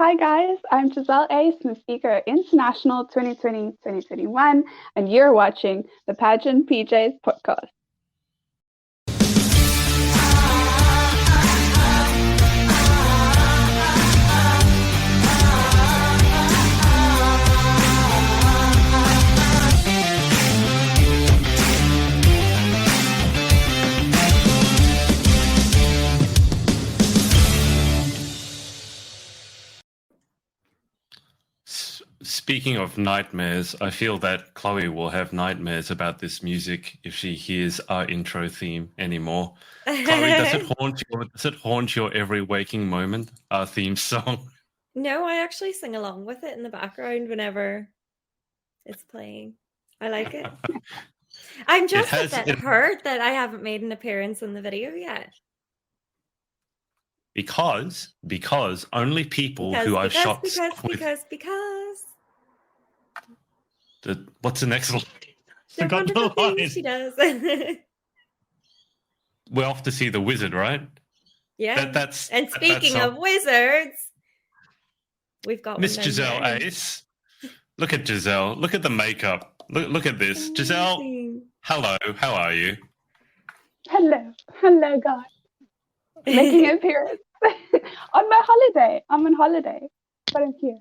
Hi guys, I'm Gizzelle Uys, Miss Speaker International 2020-2021, and you're watching the Pageant PJs podcast. Speaking of nightmares, I feel that Chloe will have nightmares about this music if she hears our intro theme anymore. Chloe, does it haunt your every waking moment, our theme song? No, I actually sing along with it in the background whenever it's playing. I like it. I'm just a bit hurt that I haven't made an appearance in the video yet. Because only people who I've shot because what's the next line? The wonderful things she does. We're off to see the wizard, right? Yeah. And speaking of wizards, we've got Miss Gizzelle Uys. Look at Gizzelle. Look at the makeup. Look at this. Gizzelle, hello. How are you? Hello, guys. Making an appearance on my holiday. I'm on holiday, but I'm here.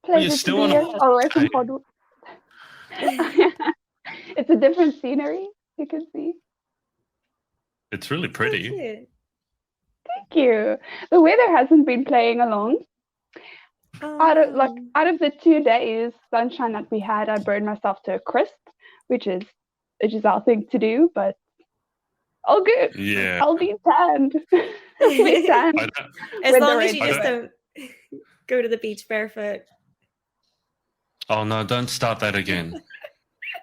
You're still on holiday. It's a different scenery, you can see. It's really pretty. Thank you. The weather hasn't been playing along. Out of the 2 days sunshine that we had, I burned myself to a crisp, which is our thing to do, but all good. Yeah. I'll be tanned. As long as you just don't go to the beach barefoot. Oh no, don't start that again.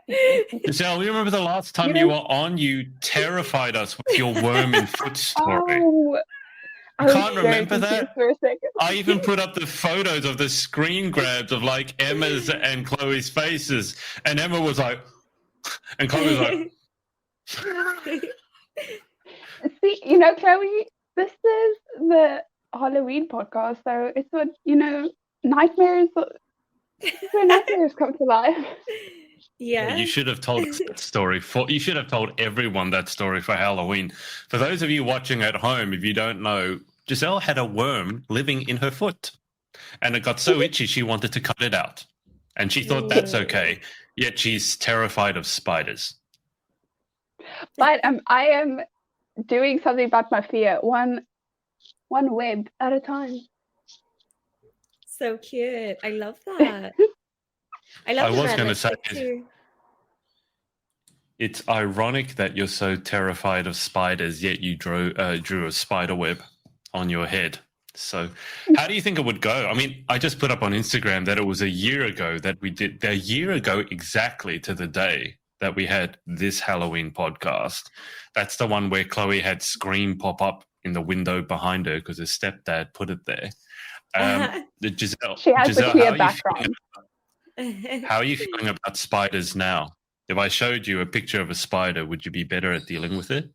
Gizzelle, you remember the last time you were on, you terrified us with your worm in foot story. Oh, I can't remember that. For a second. I even put up the photos of the screen grabs of like Emma's and Chloe's faces. And Emma was like, and Chloe was like. See, Chloe, this is the Halloween podcast, so it's what, nightmares come to life. Yeah. You should have told us that story. You should have told everyone that story for Halloween. For those of you watching at home, if you don't know, Gizzelle had a worm living in her foot. And it got so itchy she wanted to cut it out. And she thought that's okay. Yet she's terrified of spiders. But I am doing something about my fear, one web at a time. So cute. I love that. I was going to say, it's ironic that you're so terrified of spiders, yet you drew a spider web on your head. So how do you think it would go? I mean, I just put up on Instagram that it was a year ago exactly to the day that we had this Halloween podcast. That's the one where Chloe had Scream pop up in the window behind her because her stepdad put it there. Gizzelle, she has a clear background. How are you feeling about spiders now? If I showed you a picture of a spider, would you be better at dealing with it?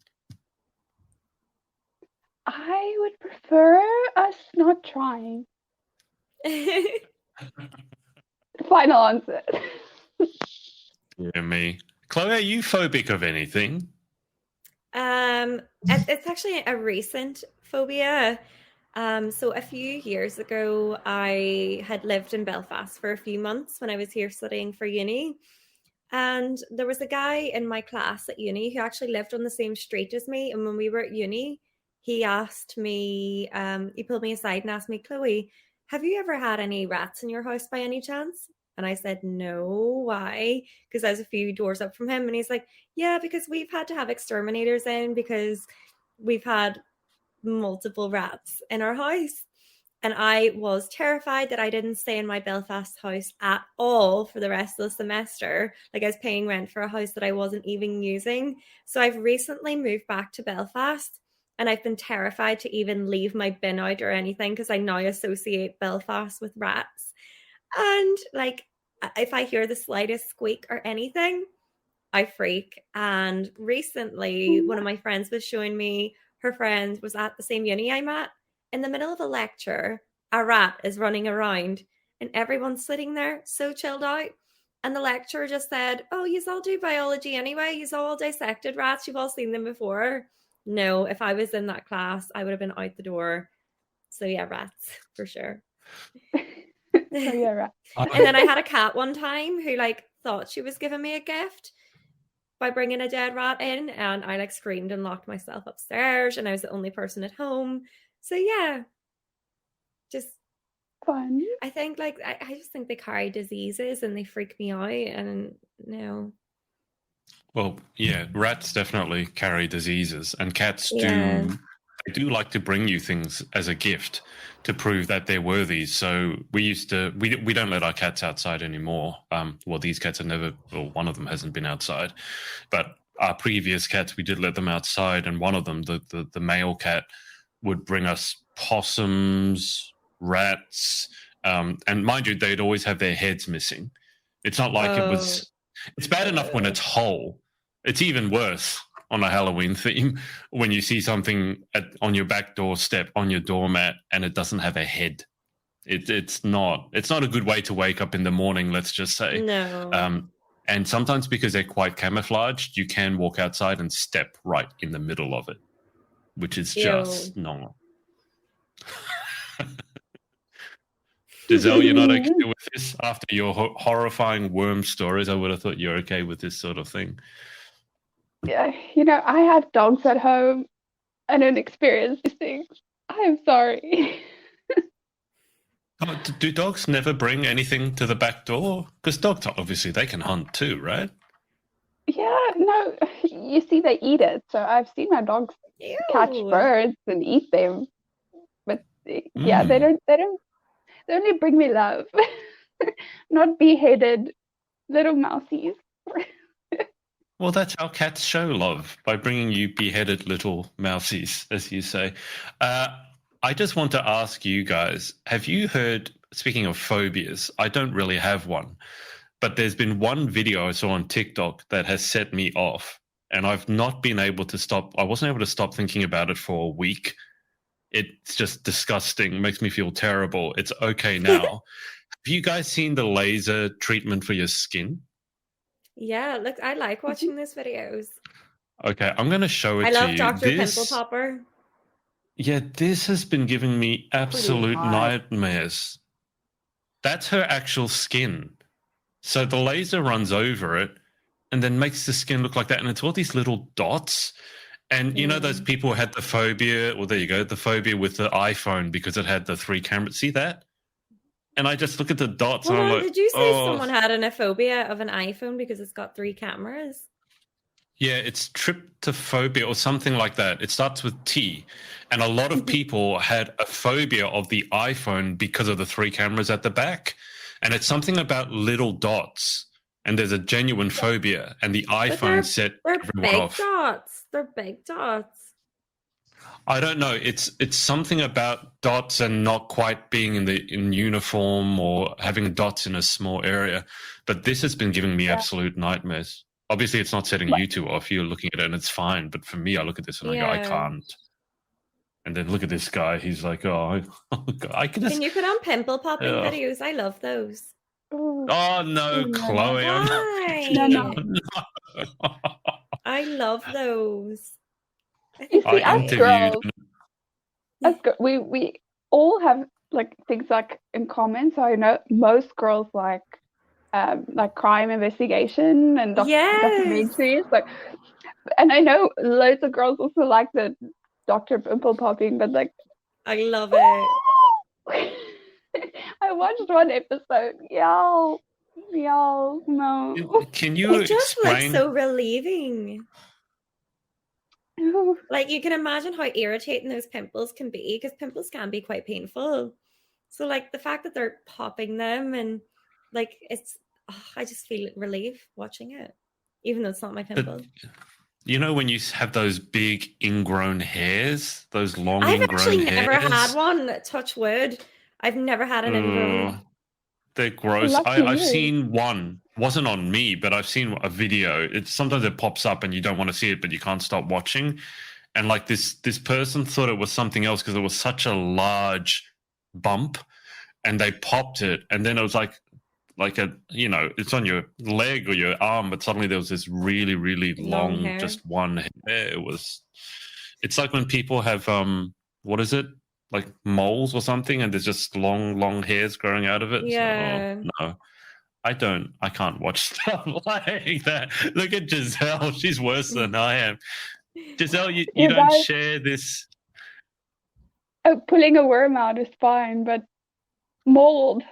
I would prefer us not trying. Final answer. Yeah, me. Chloe, are you phobic of anything? It's actually a recent phobia. So a few years ago, I had lived in Belfast for a few months when I was here studying for uni. And there was a guy in my class at uni who actually lived on the same street as me. And when we were at uni, he asked me, he pulled me aside and asked me, Chloe, have you ever had any rats in your house by any chance? And I said, no, why? Because I was a few doors up from him. And he's like, yeah, because we've had to have exterminators in because we've had multiple rats in our house. And I was terrified that I didn't stay in my Belfast house at all for the rest of the semester. Like I was paying rent for a house that I wasn't even using. So I've recently moved back to Belfast and I've been terrified to even leave my bin out or anything because I now associate Belfast with rats. And like, if I hear the slightest squeak or anything, I freak. And recently, one of my friends was showing me her friend was at the same uni I'm at. In the middle of a lecture, a rat is running around and everyone's sitting there so chilled out. And the lecturer just said, oh, you all do biology anyway. You all dissected rats. You've all seen them before. No, if I was in that class, I would have been out the door. So yeah, rats for sure. So yeah, rats. And then I had a cat one time who like thought she was giving me a gift by bringing a dead rat in, and I like screamed and locked myself upstairs, and I was the only person at home. So yeah, just Fun. I think like I just think they carry diseases and they freak me out, and no. Well, yeah, rats definitely carry diseases, and cats Yeah. do like to bring you things as a gift to prove that they're worthy. So we don't let our cats outside anymore. Well, these cats have never, well, one of them hasn't been outside, but our previous cats, we did let them outside, and one of them, the male cat, would bring us possums, rats, and mind you, they'd always have their heads missing. It's not like it was. It's bad enough when it's whole. It's even worse on a Halloween theme when you see something on your back doorstep, on your doormat, and it doesn't have a head. It's not a good way to wake up in the morning, let's just say. No. And sometimes because they're quite camouflaged, you can walk outside and step right in the middle of it, which is just normal. Gizzelle, you're not okay with this? After your horrifying worm stories, I would have thought you're okay with this sort of thing. Yeah, you know, I have dogs at home. I don't experience these things. I'm sorry. Do dogs never bring anything to the back door? Because dogs, obviously, they can hunt too, right? Yeah, no, you see, they eat it. So I've seen my dogs catch birds and eat them. But yeah, they only bring me love, not beheaded little mousies. Well, that's how cats show love, by bringing you beheaded little mousies, as you say. I just want to ask you guys, have you heard, speaking of phobias, I don't really have one, but there's been one video I saw on TikTok that has set me off, and I've not been able to stop. I wasn't able to stop thinking about it for a week. It's just disgusting. Makes me feel terrible. It's okay now. Have you guys seen the laser treatment for your skin? Yeah, look, I like watching those videos. Okay, I'm going to show it to you. I love Dr. Pimple Popper. Yeah, this has been giving me absolute nightmares. That's her actual skin. So the laser runs over it and then makes the skin look like that. And it's all these little dots. And you know those people who had the phobia, well, there you go, the phobia with the iPhone because it had the 3 cameras. See that? And I just look at the dots and I'm like, did you say someone had a phobia of an iPhone because it's got 3 cameras? Yeah, it's tryptophobia or something like that. It starts with T. And a lot of people had a phobia of the iPhone because of the 3 cameras at the back. And it's something about little dots. And there's a genuine phobia. And the iPhone set everyone off. They're big dots. I don't know. It's something about dots and not quite being in uniform or having dots in a small area. But this has been giving me absolute nightmares. Obviously, it's not setting you two off. You're looking at it and it's fine. But for me, I look at this and I go, I can't. And then look at this guy. He's like, oh, God, I can just... Can you put on pimple popping videos? I love those. Oh, no, Chloe. No. I love those. You see, us girls, we all have like things like in common. So I know most girls like crime investigation and documentaries. Like, and I know loads of girls also like the Dr. Pimple Popping, but like, I love it. I watched one episode. Y'all, no. Can you It just explain? Looks so relieving. Like you can imagine how irritating those pimples can be, because pimples can be quite painful. So like the fact that they're popping them and like I just feel relief watching it, even though it's not my pimple. But, you know when you have those big ingrown hairs, those long I've ingrown actually hairs? never had one, touch wood. I've never had an ingrown. They're gross. I've seen one. Wasn't on me, but I've seen a video. Sometimes it pops up and you don't want to see it, but you can't stop watching. And like this person thought it was something else because it was such a large bump, and they popped it, and then it was like a, it's on your leg or your arm, but suddenly there was this really, really long just one hair. It's like when people have what is it, like moles or something, and there's just long hairs growing out of it. Yeah. So, no, I can't watch stuff like that. Look at Gizzelle. She's worse than I am. Gizzelle, you don't share this. Pulling a worm out is fine, but mold.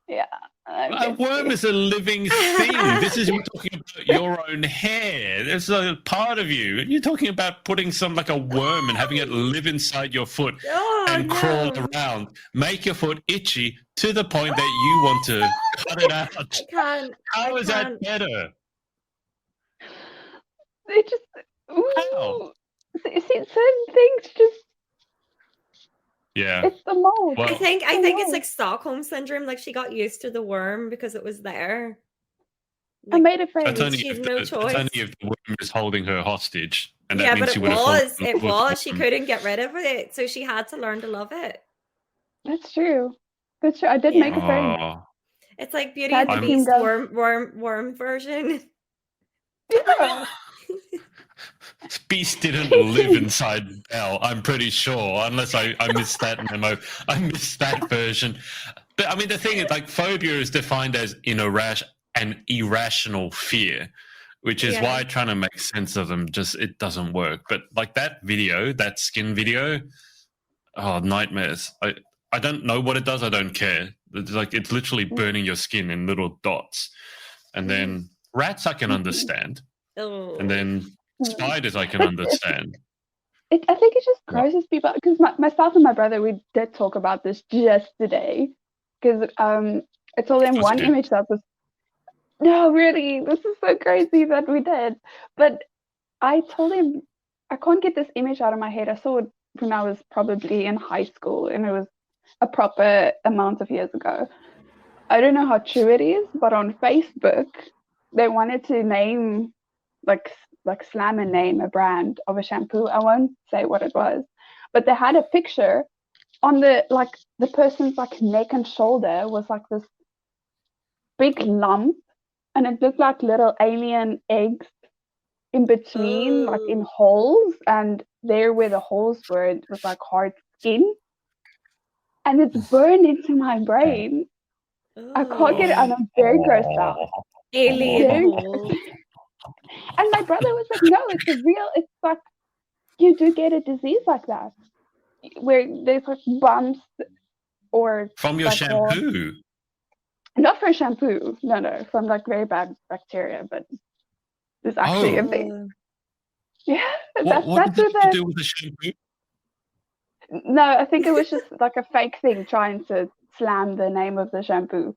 Yeah. A worm is a living thing. This is, we're talking about your own hair. There's a part of you. You're talking about putting like a worm and having it live inside your foot crawl around, make your foot itchy to the point that you want to cut it out. How is that better? They just see certain things just. Yeah, it's the mold. Well, I think it's like Stockholm syndrome. Like she got used to the worm because it was there. Like, I made a friend. She had no choice. It's only if the worm is holding her hostage, and that means it was. She couldn't get rid of it, so she had to learn to love it. That's true. I did make a friend. It's like Beauty and the Beast worm version. Yeah. Beast didn't live inside Belle, I'm pretty sure, unless I missed that memo. I missed that version. But I mean, the thing is, like, phobia is defined as an irrational fear, which is why trying to make sense of them it doesn't work. But like that video, that skin video, nightmares. I don't know what it does. I don't care. It's literally burning your skin in little dots. And then rats I can understand. And then spiders I can understand. I think it just grosses people, because myself and my brother, we did talk about this just today, because I told him one image that was, no, really, this is so crazy that we did. But I told him I can't get this image out of my head. I saw it when I was probably in high school, and it was a proper amount of years ago. I don't know how true it is, but on Facebook they wanted to name like slam and name a brand of a shampoo. I won't say what it was, but they had a picture on the person's neck and shoulder was like this big lump, and it looked like little alien eggs in between, like in holes, and there where the holes were, it was like hard skin, and it's burned into my brain. I can't get it, and I'm very grossed out. Alien. And my brother was like, no, it's like, you do get a disease like that, where there's like bumps or... From your shampoo? Not from shampoo, no, from like very bad bacteria, but there's actually a thing. Yeah, what did you do with the shampoo? No, I think it was just like a fake thing trying to slam the name of the shampoo.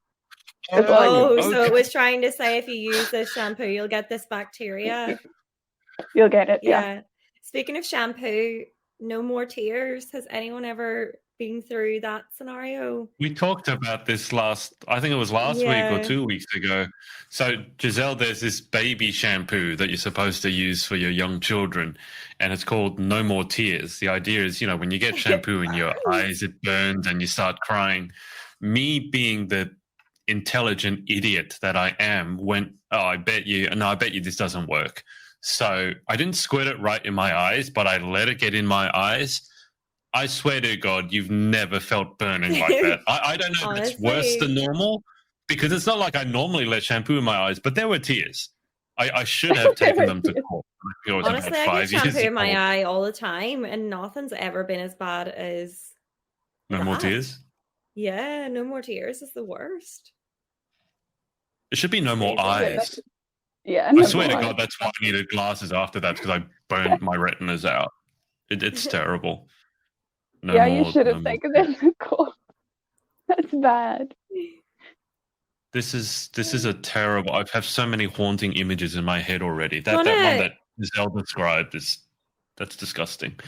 So it was trying to say if you use this shampoo, you'll get this bacteria. You'll get it, yeah. Speaking of shampoo, no more tears. Has anyone ever been through that scenario? We talked about this last week or 2 weeks ago. So, Gizzelle, there's this baby shampoo that you're supposed to use for your young children, and it's called No More Tears. The idea is, when you get shampoo in your eyes, it burns and you start crying. Me being the intelligent idiot that I am went, I bet you this doesn't work. So I didn't squirt it right in my eyes, but I let it get in my eyes. I swear to God, you've never felt burning like that. I don't know if it's worse than normal, because it's not like I normally let shampoo in my eyes, but there were tears. I should have taken them to court. Honestly, I get shampoo in my eye all the time, and nothing's ever been as bad as No More Tears? Yeah, No More Tears is the worst. It should be No More Eyes. Yeah, I swear to God, that's why I needed glasses after that, because I burned my retinas out. It's terrible. You should have taken them to court. That's bad. This is a terrible. I have so many haunting images in my head already. That one that Gizzelle described that's disgusting.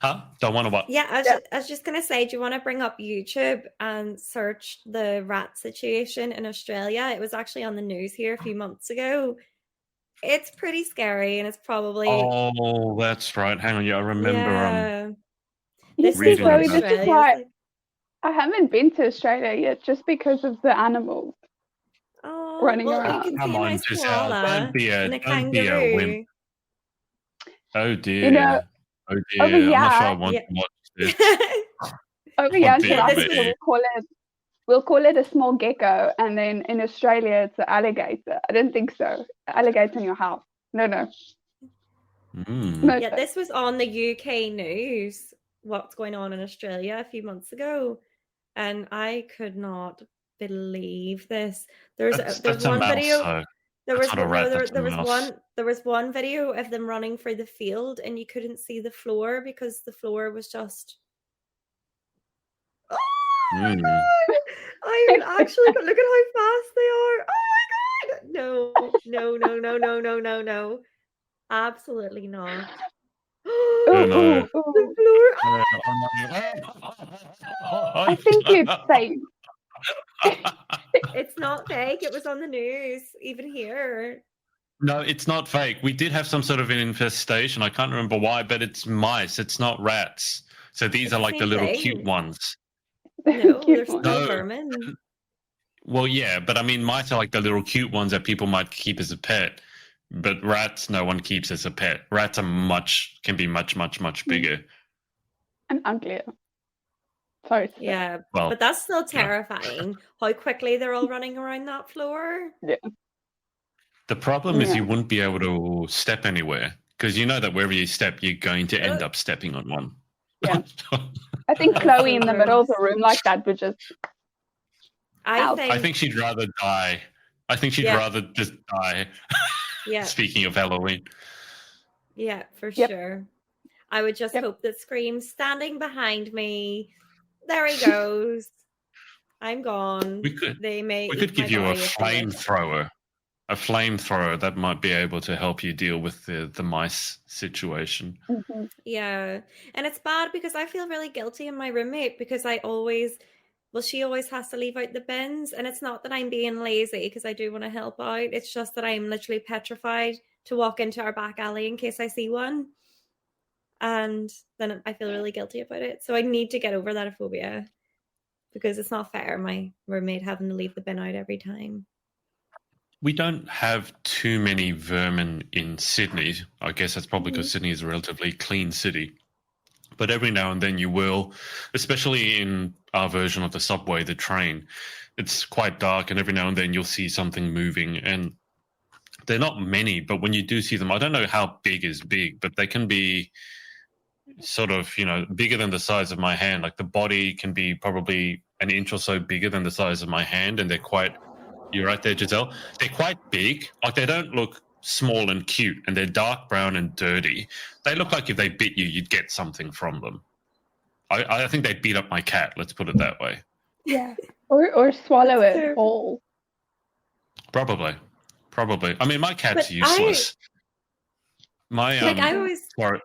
Huh? Don't want to what? Yeah, I was just gonna say, do you want to bring up YouTube and search the rat situation in Australia? It was actually on the news here a few months ago. It's pretty scary, and it's probably... Oh, that's right. Hang on, I remember. This is where we I haven't been to Australia yet, just because of the animals Oh, running well, you around. can see Come a on, nice Giselle. koala and a Don't be a wimp. kangaroo. Oh You know, dear. Oh over dear. I'm not sure I here, want Yeah. to watch this. over Oh here in South dear Yeah, this Africa, was me. we'll call it a small gecko, and then in Australia it's an alligator. I don't think so. Alligator in your house? No, no, no. yeah, this was on the UK news. What's going on in Australia a few months ago, and I could not believe this. There's That's a one mouse, video. though. There That's was not a rat, that's a mouse. there was one video of them running through the field, and you couldn't see the floor because the floor was just. Oh my Mm. god! I mean, actually, look at how fast they are. Oh my god! No, no, no, no, no, no, no, no! Absolutely not. Oh Ooh, no. ooh, ooh. The floor. I think it's safe. It's not fake. It was on the news, even here. No, it's not fake. We did have some sort of an infestation. I can't remember why, but it's mice. It's not rats. So these It's are the like the same little thing. cute ones. No, Cute they're one. still No. vermin. Well, yeah, but I mean, mice are like the little cute ones that people might keep as a pet. But rats, no one keeps as a pet. Rats can be much, much, much bigger. And uglier. Sorry to say. Yeah, Well, but that's still yeah. terrifying. How quickly they're all running around that floor. The problem is Yeah. you wouldn't be able to step anywhere because you know that wherever you step, you're going to end up stepping on one. Yeah. I think That's Chloe so in the middle of gross. a room like that would just. I I think she'd rather die. I think she'd Yeah. rather just die. Yeah, Speaking of Halloween. yeah, for Yep. sure. I would just Yep. hope that Scream's standing behind me. There he goes. I'm gone. We could They may We eat could give my you a body if they wish. flamethrower. A flamethrower that might be able to help you deal with the mice situation. Mhm. Yeah. And it's bad because I feel really guilty in my roommate because she always has to leave out the bins. And it's not that I'm being lazy because I do want to help out. It's just that I'm literally petrified to walk into our back alley in case I see one. And then I feel really guilty about it. So I need to get over that phobia because it's not fair, my roommate having to leave the bin out every time. We don't have too many vermin in Sydney. I guess that's probably because Mhm. Sydney is a relatively clean city. But every now and then you will, especially in our version of the subway, the train. It's quite dark, and every now and then you'll see something moving. And they're not many, but when you do see them, I don't know how big is big, but they can be sort of, bigger than the size of my hand. Like the body can be probably an inch or so bigger than the size of my hand, and you're right there, Gizzelle. They're quite big. Like they don't look small and cute, and they're dark brown and dirty. They look like if they bit you, you'd get something from them. I think they'd beat up my cat. Let's put it that way. Yeah. Or swallow That's it terrible. whole. Probably. I mean, my cat's But useless. I always. Sorry,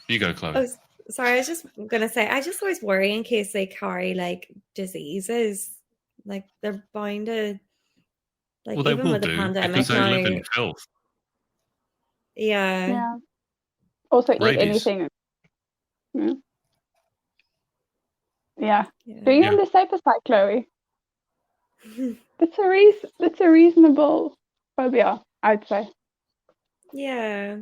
you go, Chloe. Oh, sorry. I was just gonna say. I just always worry in case they carry like diseases. Like they're bound to. Like Well, they even will with the do pandemic because they now. live in filth. Yeah. Yeah. Also eat Rabies. anything. Yeah. Yeah. So you're on the safer side, Chloe. That's a reasonable phobia, I'd say. Yeah.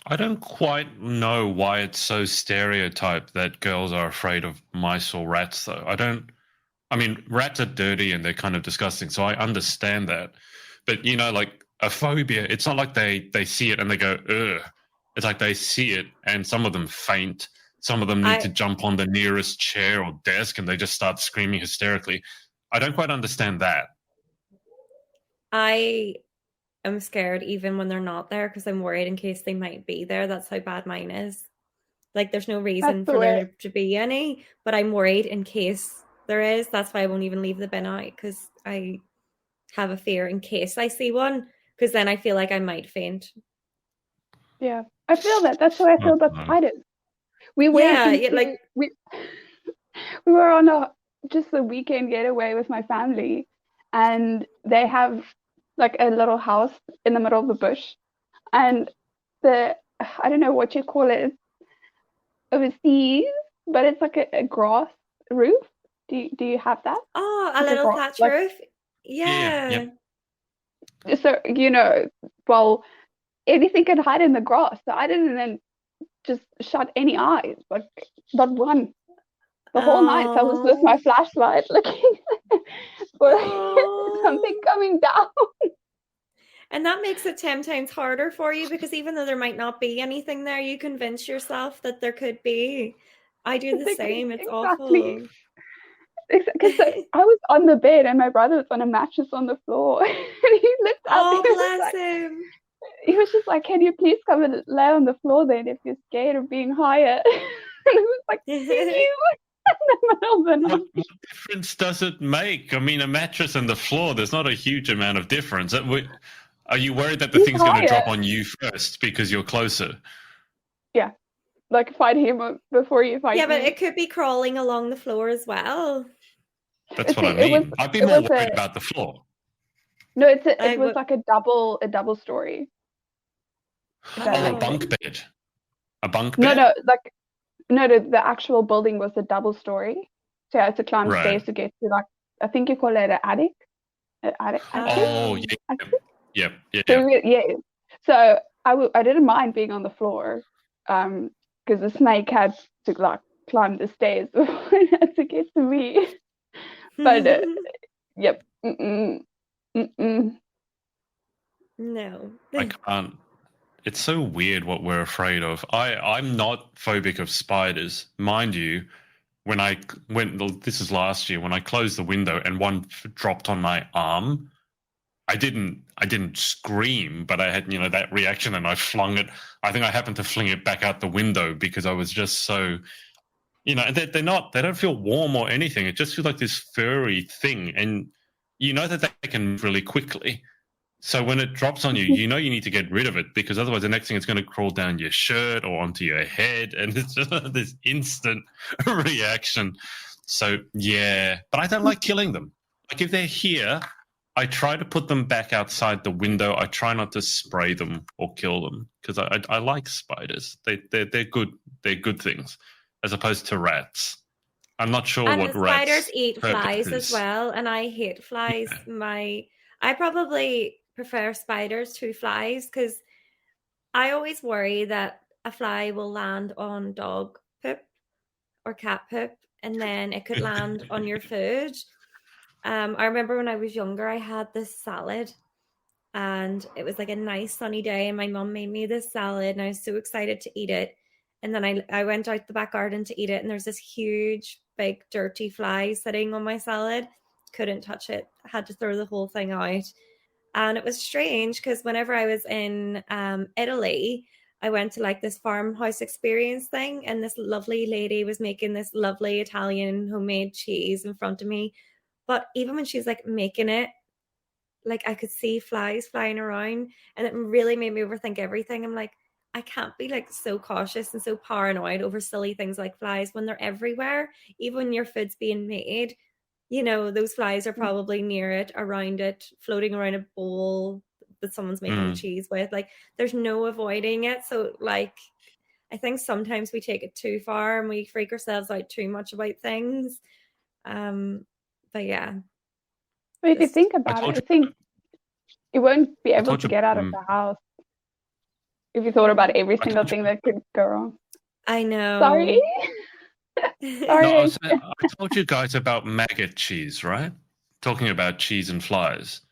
I don't quite know why it's so stereotyped that girls are afraid of mice or rats, though. I mean, rats are dirty and they're kind of disgusting, so I understand that. But, like a phobia, it's not like they see it and they go, ugh. It's like they see it and some of them faint. Some of them need to jump on the nearest chair or desk and they just start screaming hysterically. I don't quite understand that. I am scared even when they're not there because I'm worried in case they might be there. That's how bad mine is. Like there's no reason for there to be any, but I'm worried in case there is. That's why I won't even leave the bin out because I have a fear in case I see one because then I feel like I might faint. Yeah, I feel that. That's how I feel about spiders. We went we were on just a weekend getaway with my family, and they have like a little house in the middle of the bush, and I don't know what you call it overseas, but it's like a grass roof. Do you have that? Oh, a Like little thatch roof. Yeah. So, well, anything can hide in the grass. So I didn't then just shut any eyes, like not one. The whole night I was with my flashlight looking for something coming down. And that makes it 10 times harder for you, because even though there might not be anything there, you convince yourself that there could be. I do the same. It's awful. Because I was on the bed and my brother was on a mattress on the floor, and he looked up. Oh, bless him. He was just like, "Can you please come and lay on the floor then if you're scared of being higher?" And I was like, "Thank you." What difference does it make? I mean, a mattress and the floor, there's not a huge amount of difference. Are you worried that the thing's going to drop on you first because you're closer? Yeah. Like fight him before you fight me. Yeah, but it could be crawling along the floor as well. That's what I mean. I'd be more worried about the floor. No, it was like a double story. A bunk bed. A bunk bed? No, the actual building was a double story. So I had to climb stairs to get to, like, I think you call it an attic. Oh, yeah. So I didn't mind being on the floor, because the snake had to like climb the stairs before it had to get to me. But yep. No. I can't. It's so weird what we're afraid of. I'm not phobic of spiders. Mind you, this is last year, when I closed the window and one dropped on my arm, I didn't scream, but I had, that reaction, and I flung it. I think I happened to fling it back out the window because I was just so, they don't feel warm or anything. It just feels like this furry thing. And you know that they can move really quickly. So when it drops on you, you need to get rid of it, because otherwise the next thing it's going to crawl down your shirt or onto your head, and it's just this instant reaction. So, yeah, but I don't like killing them. Like, if they're here, I try to put them back outside the window. I try not to spray them or kill them, because I like spiders. They're good. They're good things, as opposed to rats. I'm not sure what rats. Spiders eat flies as well, and I hate flies. Yeah. I probably prefer spiders to flies, because I always worry that a fly will land on dog poop or cat poop, and then it could land on your food. I remember when I was younger, I had this salad, and it was like a nice sunny day, and my mum made me this salad, and I was so excited to eat it. And then I went out the back garden to eat it, and there's this huge, big, dirty fly sitting on my salad. Couldn't touch it. I had to throw the whole thing out. And it was strange, because whenever I was in Italy, I went to like this farmhouse experience thing, and this lovely lady was making this lovely Italian homemade cheese in front of me. But even when she was like making it, like I could see flies flying around, and it really made me overthink everything. I'm like, I can't be like so cautious and so paranoid over silly things like flies when they're everywhere. Even when your food's being made, those flies are probably near it, around it, floating around a bowl that someone's making the cheese with. Like, there's no avoiding it. So, like, I think sometimes we take it too far and we freak ourselves out too much about things. But yeah. Well, if you think about it, I think you won't be able to get out of the house if you thought about every single thing that could go wrong. I know. Sorry. No, I told you guys about maggot cheese, right? Talking about cheese and flies.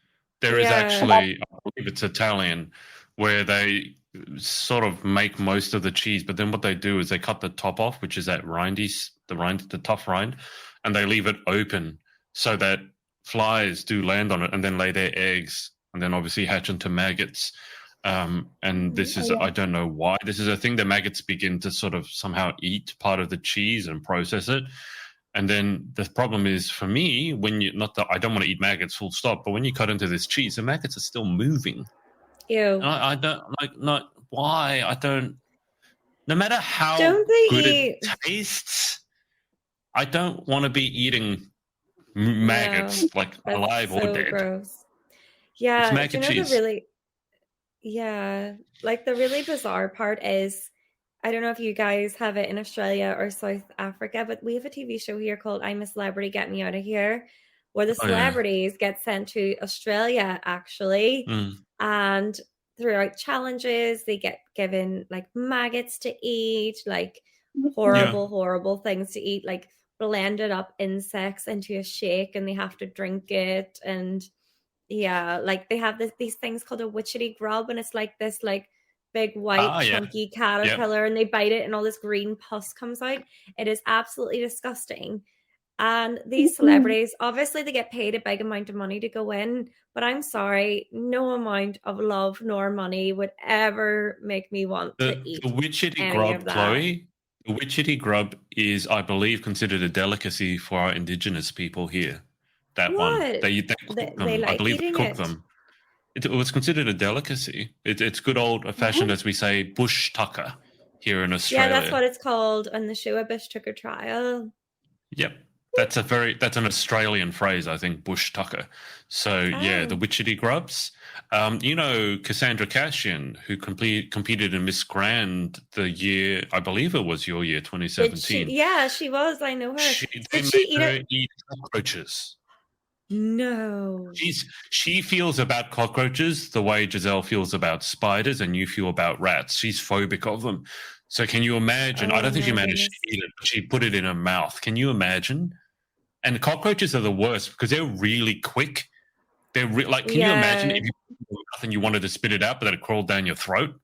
There is actually, I believe it's Italian, where they sort of make most of the cheese, but then what they do is they cut the top off, which is that the tough rind, and they leave it open so that flies do land on it and then lay their eggs and then obviously hatch into maggots. And this is, I don't know why, this is a thing. The maggots begin to sort of somehow eat part of the cheese and process it. And then the problem is, for me, I don't want to eat maggots full stop, but when you cut into this cheese, the maggots are still moving. Ew. I don't like, not why. I don't, no matter how good it tastes, I don't want to be eating maggots, like alive or dead. Gross. Yeah. It's maggot cheese. Like the really bizarre part is I don't know if you guys have it in Australia or South Africa, but we have a TV show here called I'm a Celebrity, Get Me Out of Here, where the Oh yeah. celebrities get sent to Australia, actually. Mm. And throughout challenges, they get given like maggots to eat, like Yeah. horrible things to eat, like blended up insects into a shake, and they have to drink it. And yeah, like they have these things called a witchetty grub, and it's like this like big white Ah, yeah. chunky Yep. caterpillar, and they bite it and all this green pus comes out. It is absolutely disgusting. And these celebrities, obviously they get paid a big amount of money to go in, but I'm sorry, no amount of love nor money would ever make me want to The eat witchetty any of grub, that. Chloe. The witchetty grub is, I believe, considered a delicacy for our indigenous people here. That one, What? they cook They them. I like believe they eating cook it. them. It was considered a delicacy. It's good old fashioned, as we say, bush tucker here in Yeah, that's what Australia. it's called on the show. A Bish took a trial. Yep. That's an Australian phrase, I think, bush tucker. So yeah, the Oh. witchetty grubs. You know Cassandra Cashian, who competed in Miss Grand the year, I believe it was your year, Did she? 2017. Yeah, she was. I know her. They Did she made eat it? her eat cockroaches. No. She feels about cockroaches the way Gizzelle feels about spiders, and you feel about rats. She's phobic of them. So can you imagine? I Oh don't think she my managed goodness. to eat it, but she put it in her mouth. Can you imagine? And cockroaches are the worst because they're really quick. Like, can you imagine Yeah. if you put nothing you wanted to spit it out, but then it crawled down your throat?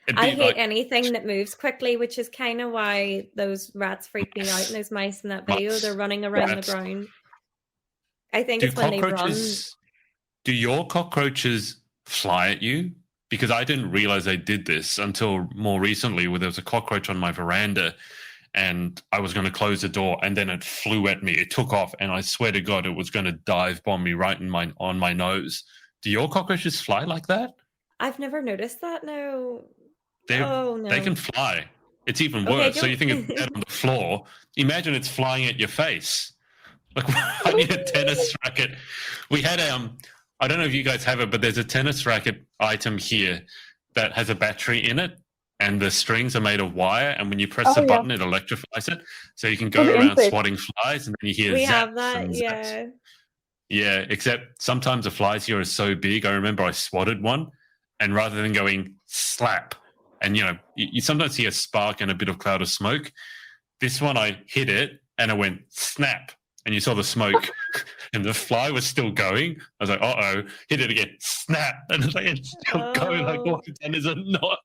It'd I be hate like anything that moves quickly, which is kind of why those rats freak me out. And mice, those mice in that video, they're mice, running around the rats. ground. I think Do it's when they run. cockroaches? Do your cockroaches fly at you? Because I didn't realize they did this until more recently, where there was a cockroach on my veranda, and I was going to close the door, and then it flew at me. It took off, and I swear to God, it was going to dive bomb me right on my nose. Do your cockroaches fly like that? I've never noticed that. No. Oh They can no. fly. It's even Okay, worse. So don't. you think it's dead on the floor. Imagine it's flying at your face. Like I need a tennis racket. We had I don't know if you guys have it, but there's a tennis racket item here that has a battery in it, and the strings are made of wire. And when you press Oh the yeah, button, it electrifies it. So you can for go the around insects. swatting flies, and then you hear We have zaps that. and zaps. Yeah. Yeah, except sometimes the flies here are so big. I remember I swatted one, and rather than going slap, and you sometimes see a spark and a bit of cloud of smoke. This one, I hit it, and it went snap, and you saw the smoke, and the fly was still going. I was like, "Uh oh!" Hit it again, snap, and it's still going. Like, Oh. what? And is it not?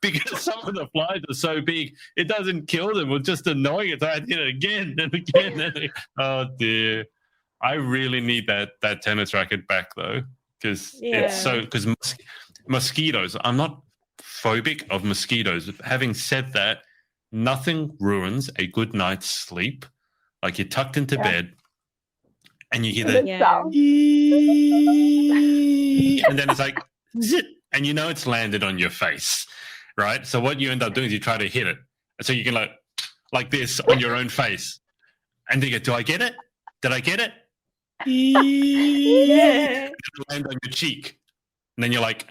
Because some of the flies are so big, it doesn't kill them. It's just annoying. It's like I did it again and again and again. Oh dear. I really need that tennis racket back though, because it's Yeah. so because mosquitoes. I'm not phobic of mosquitoes. Having said that, nothing ruins a good night's sleep. Like you're tucked into Yeah, bed and you hear a the good Yeah. sound. and then it's like zit, and you know it's landed on your face, right? So what you end up doing is you try to hit it, so you can like this on your own face, and you go, "Do I get it? Did I get it?" Land on your cheek, and then you're like,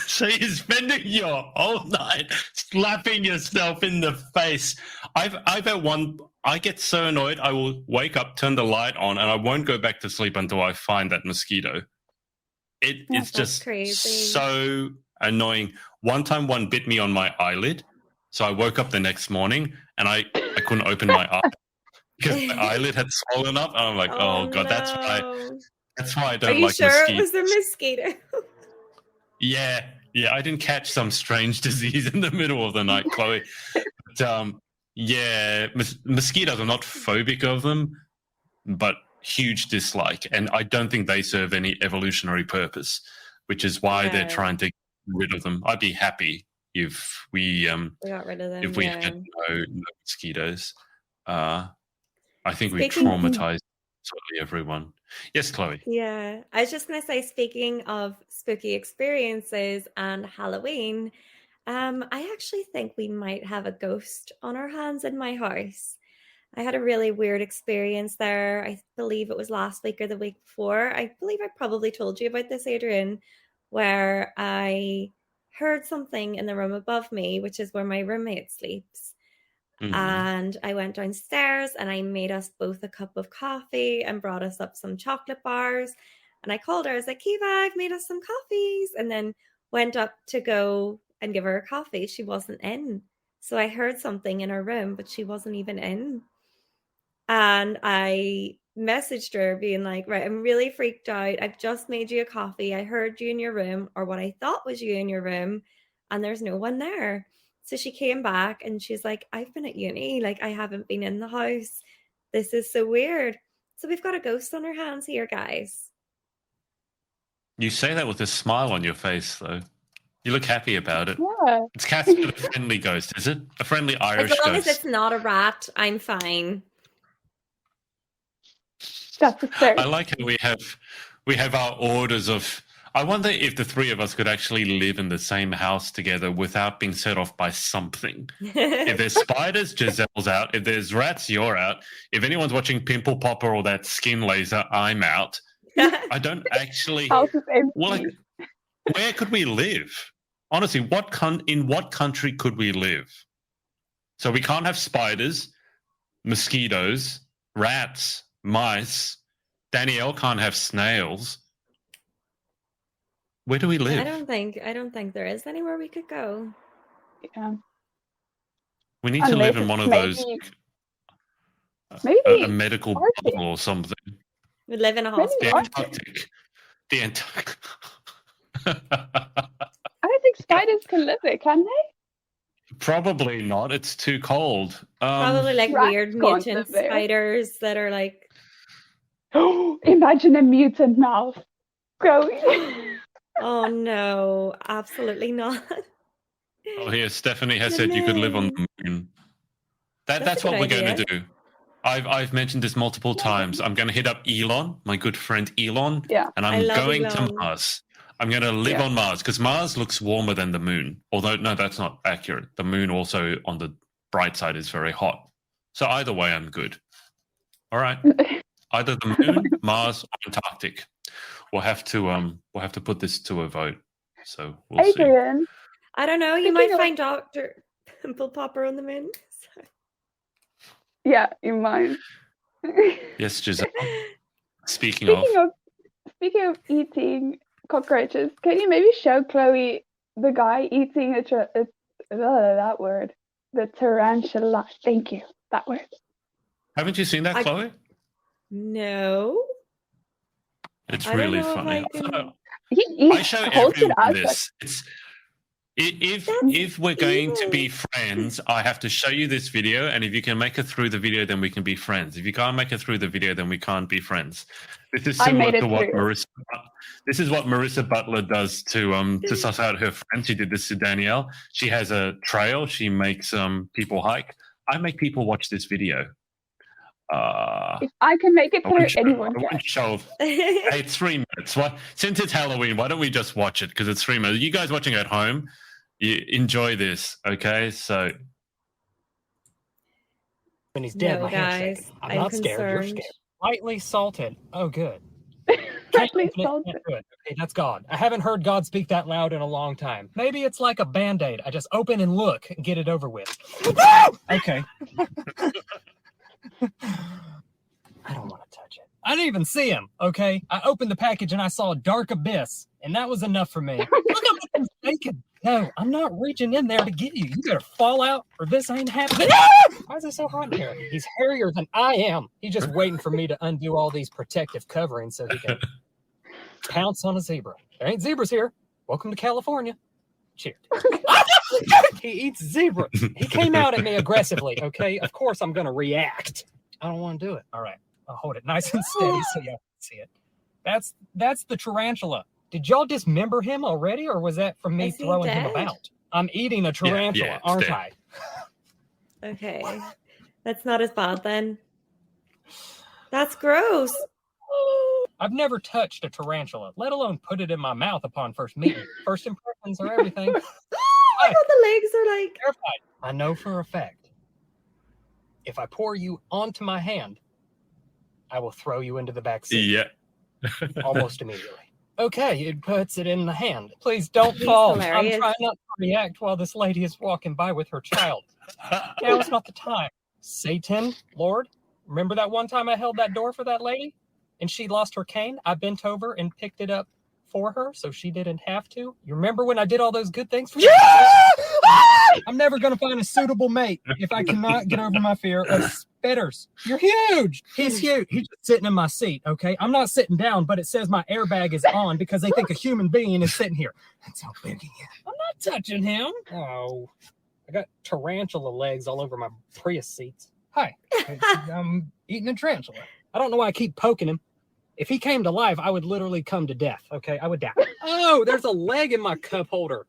so you're spending your whole night slapping yourself in the face. I've had one. I get so annoyed. I will wake up, turn the light on, and I won't go back to sleep until I find that mosquito. It's That's just crazy. so annoying. One time, one bit me on my eyelid, so I woke up the next morning and I couldn't open my eye because my eyelid had swollen up. And I'm like, oh god, no. that's why I Are don't you like sure it mosquitoes. was the mosquito? Yeah, I didn't catch some strange disease in the middle of the night, Chloe. But yeah, mosquitoes. I'm not phobic of them, but huge dislike, and I don't think they serve any evolutionary purpose, which is why they're Yeah. trying to get rid of them. I'd be happy if we got rid of them. if we Yeah. had no mosquitoes. I think we Speaking- traumatized absolutely everyone. Yes, Chloe. Yeah. I was just going to say, speaking of spooky experiences and Halloween, I actually think we might have a ghost on our hands in my house. I had a really weird experience there. I believe it was last week or the week before. I believe I probably told you about this, Adrian, where I heard something in the room above me, which is where my roommate sleeps. And I went downstairs and I made us both a cup of coffee and brought us up some chocolate bars. And I called her, I was like, Kiva, I've made us some coffees. And then went up to go and give her a coffee. She wasn't in. So I heard something in her room, but she wasn't even in. And I messaged her being like, right, I'm really freaked out. I've just made you a coffee. I heard you in your room, or what I thought was you in your room, and there's no one there. So she came back and she's like, I've been at uni. Like, I haven't been in the house. This is so weird. So we've got a ghost on our hands here, guys. You say that with a smile on your face, though. You look happy about it. Yeah. It's Casper, a friendly ghost, is it? A friendly Irish As long ghost. as it's not a rat, I'm fine. That's absurd. I like how we have our orders of. I wonder if the three of us could actually live in the same house together without being set off by something. If there's spiders, Gizelle's out. If there's rats, you're out. If anyone's watching Pimple Popper or that skin laser, I'm out. I don't actually. House is empty. Well, like, where could we live? Honestly, in what country could we live? So we can't have spiders, mosquitoes, rats, mice. Danielle can't have snails. Where do we live? I don't think there is anywhere we could go. Yeah. We need to live in one of those, maybe a medical Arctic. bubble or something. We live in a Maybe hospital. The Arctic. Antarctic. The Antarctic. I don't think spiders can live there, can they? Probably not. It's too cold. Probably like rats weird can't mutant live there. spiders that are like. Imagine a mutant mouse growing. Oh no, absolutely not. Oh, here, Stephanie has The said you could live on moon. the moon. That's That's a what good we're going idea. to do. I've mentioned this multiple times. I'm going to hit up Elon, my good friend Elon, Yeah. and I I'm love going to Elon. Mars. I'm going to live on Mars because Mars looks warmer than the moon. Although, no, that's not accurate. The moon also, on the bright side, is very hot. So either way, I'm good. All right. Either the moon, Mars, or Antarctic. We'll have to put this to a vote. So we'll see. Adrian, I don't know. You Speaking might of- find Dr. Pimple Popper on the moon. yeah, you mind? Yes, Giselle. Speaking of, Speaking of eating cockroaches, can you maybe show Chloe the guy eating that word, the tarantula? Thank you, that word. haven't you seen that, Chloe? No. It's I don't really know if funny. I can- I show everyone this. If we're going to be friends, I have to show you this video, and if you can make it through the video, then we can be friends. If you can't make it through the video, then we can't be friends. This is similar to what Marissa Butler does to suss out her friends. She did this to Danielle. She has a trail. She makes people hike. I make people watch this video. If I can make it through, anyone can. Hey, it's 3 minutes. Since it's Halloween, why don't we just watch it? Because it's 3 minutes. You guys watching at home, you enjoy this, okay? So when he's dead, No, my hand's guys, shaking. I'm I'm not scared. You're concerned. scared. Lightly salted. Oh, good. Lightly Can't do it. Okay, that's God. I haven't heard God speak that loud in a long time. Maybe it's like a Band-Aid. I just open and look and get it over with. Okay. I don't want to touch it. I didn't even see him, okay? I opened the package and I saw a dark abyss, and that was enough for me. Look, I'm mistaken. No, I'm not reaching in there to get you. You better fall out or this ain't happening. Why is it so hot in here? He's hairier than I am. He's just waiting for me to undo all these protective coverings so he can pounce on a zebra. There ain't zebras here. Welcome to California. Cheers. He eats zebra. He came out at me aggressively, okay? Of course I'm going to react. I don't want to do it. All right. I'll hold it nice and steady so y'all can see it. That's the tarantula. Did y'all dismember him already, or was that from me Is he throwing him dead? about? I'm eating a tarantula, yeah, it's aren't dead. I? Okay. That's not as bad then. That's gross. I've never touched a tarantula, let alone put it in my mouth upon first meeting. First impressions are everything. I thought the legs are like. Terrified. I know for a fact, if I pour you onto my hand, I will throw you into the back seat yeah. almost immediately. Okay, it puts it in the hand. Please don't He's fall. hilarious. I'm trying not to react while this lady is walking by with her child. Now is not the time. Satan, Lord, remember that one time I held that door for that lady and she lost her cane? I bent over and picked it up for her so she didn't have to. You remember when I did all those good things for you? I'm never going to find a suitable mate if I cannot get over my fear of spitters. You're huge. He's huge. He's just sitting in my seat, okay? I'm not sitting down, but it says my airbag is on because they think a human being is sitting here. That's how big he is. I'm not touching him. Oh, I got tarantula legs all over my Prius seats. Hi, I'm eating a tarantula. I don't know why I keep poking him. If he came to life, I would literally come to death, okay? I would die. Oh, there's a leg in my cup holder.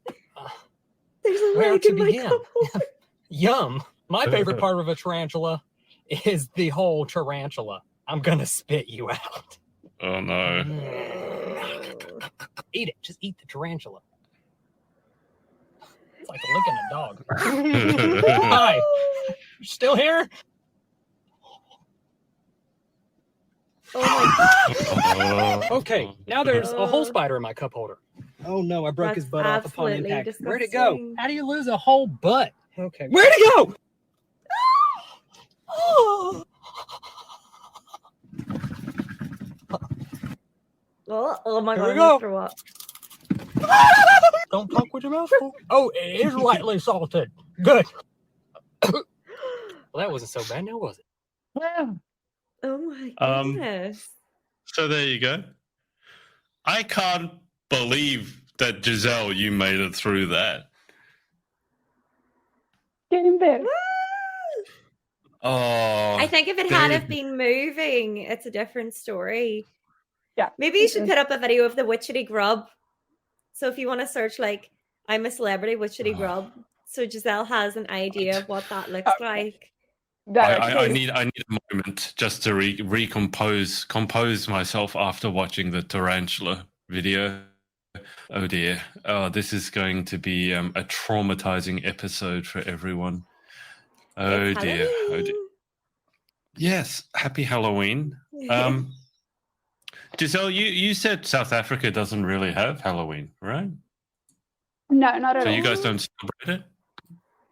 There's a Where leg to in my begin? cup holder. Yum. My favorite part of a tarantula is the whole tarantula. I'm going to spit you out. Oh, no. Eat it. Just eat the tarantula. It's like licking a dog. Hi. You still here? Oh my Oh. Okay, now there's a whole spider in my cup holder. Oh no, I broke his butt off upon absolutely impact. Where'd it go? disgusting. How do you lose a whole butt? Okay, where'd it go? Oh my Here god, we I'm go. gonna throw up. Don't talk with your mouth full. Oh, it is lightly salted. Good. Well, that wasn't so bad now, was it? Oh my Um, goodness. So there you go. I can't believe that, Gizzelle, you made it through that. Get in bed. Oh, I think if it had have been moving, it's a different story. Yeah. Maybe you should put up a video of the witchetty grub. So if you want to search like I'm a celebrity witchetty grub, so Gizzelle has an idea of what that looks like. I need a moment just to compose myself after watching the tarantula video. Oh dear. Oh, this is going to be a traumatizing episode for everyone. Oh It's dear. Oh dear. Halloween. Yes, happy Halloween. Gizzelle, you said South Africa doesn't really have Halloween, right? No, not at So all. you guys don't celebrate it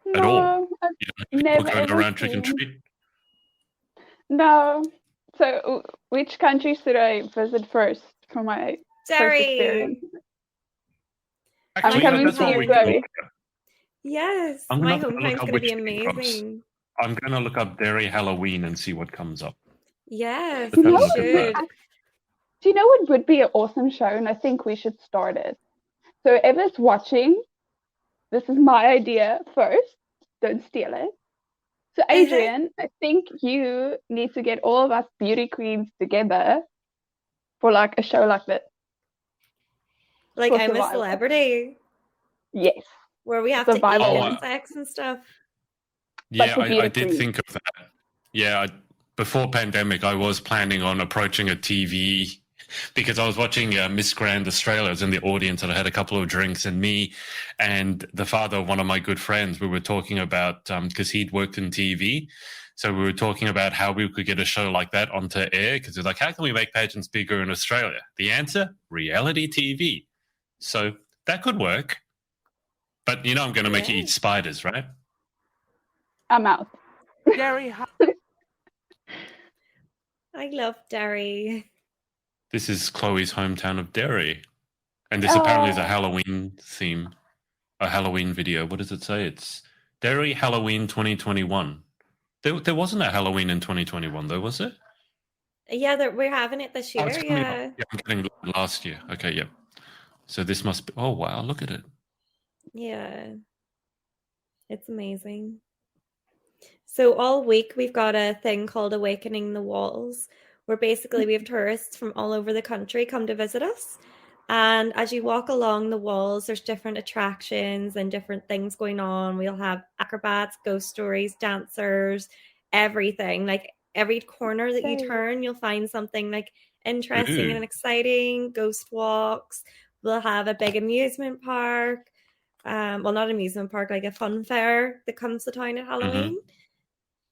no, at all? I've You don't never going ever around trick and seen- treat? No. So, which country should I visit first for my first Derry. experience? Actually, coming that's to what you, we can Chloe. look at. Yes, I'm my gonna hometown's look up going to be witchetty grubs. amazing. I'm going to look up Derry Halloween and see what comes up. Yes, Let's have a you look at should. that. Do you know what would be an awesome show? And I think we should start it. So, whoever's watching, this is my idea first. Don't steal it. So, Adrian, I think you need to get all of us beauty queens together for like a show like this. Like For I'm a Survivor. celebrity, Yes. where we have to eat Survivor. insects and stuff. Yeah, to be I the did queen. think of that. Yeah, before pandemic, I was planning on approaching a TV because I was watching Miss Grand Australia. I was in the audience and I had a couple of drinks, and me and the father of one of my good friends, we were talking about, because he'd worked in TV, so we were talking about how we could get a show like that onto air, because it's like, how can we make pageants bigger in Australia? The answer, reality TV. So that could work. But you know I'm going to make you eat spiders, right? I'm out. Derry, I love Derry. This is Chloe's hometown of Derry. And this apparently is a Halloween theme, a Halloween video. What does it say? It's Derry Halloween 2021. There wasn't a Halloween in 2021, though, was it? Yeah, we're having it this year. it's coming up. Yeah. Yeah, I'm getting last year. Okay, yeah. So this must be. Oh wow! Look at it. Yeah. It's amazing. So all week we've got a thing called Awakening the Walls, where basically we have tourists from all over the country come to visit us. And as you walk along the walls, there's different attractions and different things going on. We'll have acrobats, ghost stories, dancers, everything. Like every corner that you turn, you'll find something like interesting and exciting. Ghost walks. We'll have a big amusement park. Well, not amusement park, like a fun fair that comes to town at Halloween.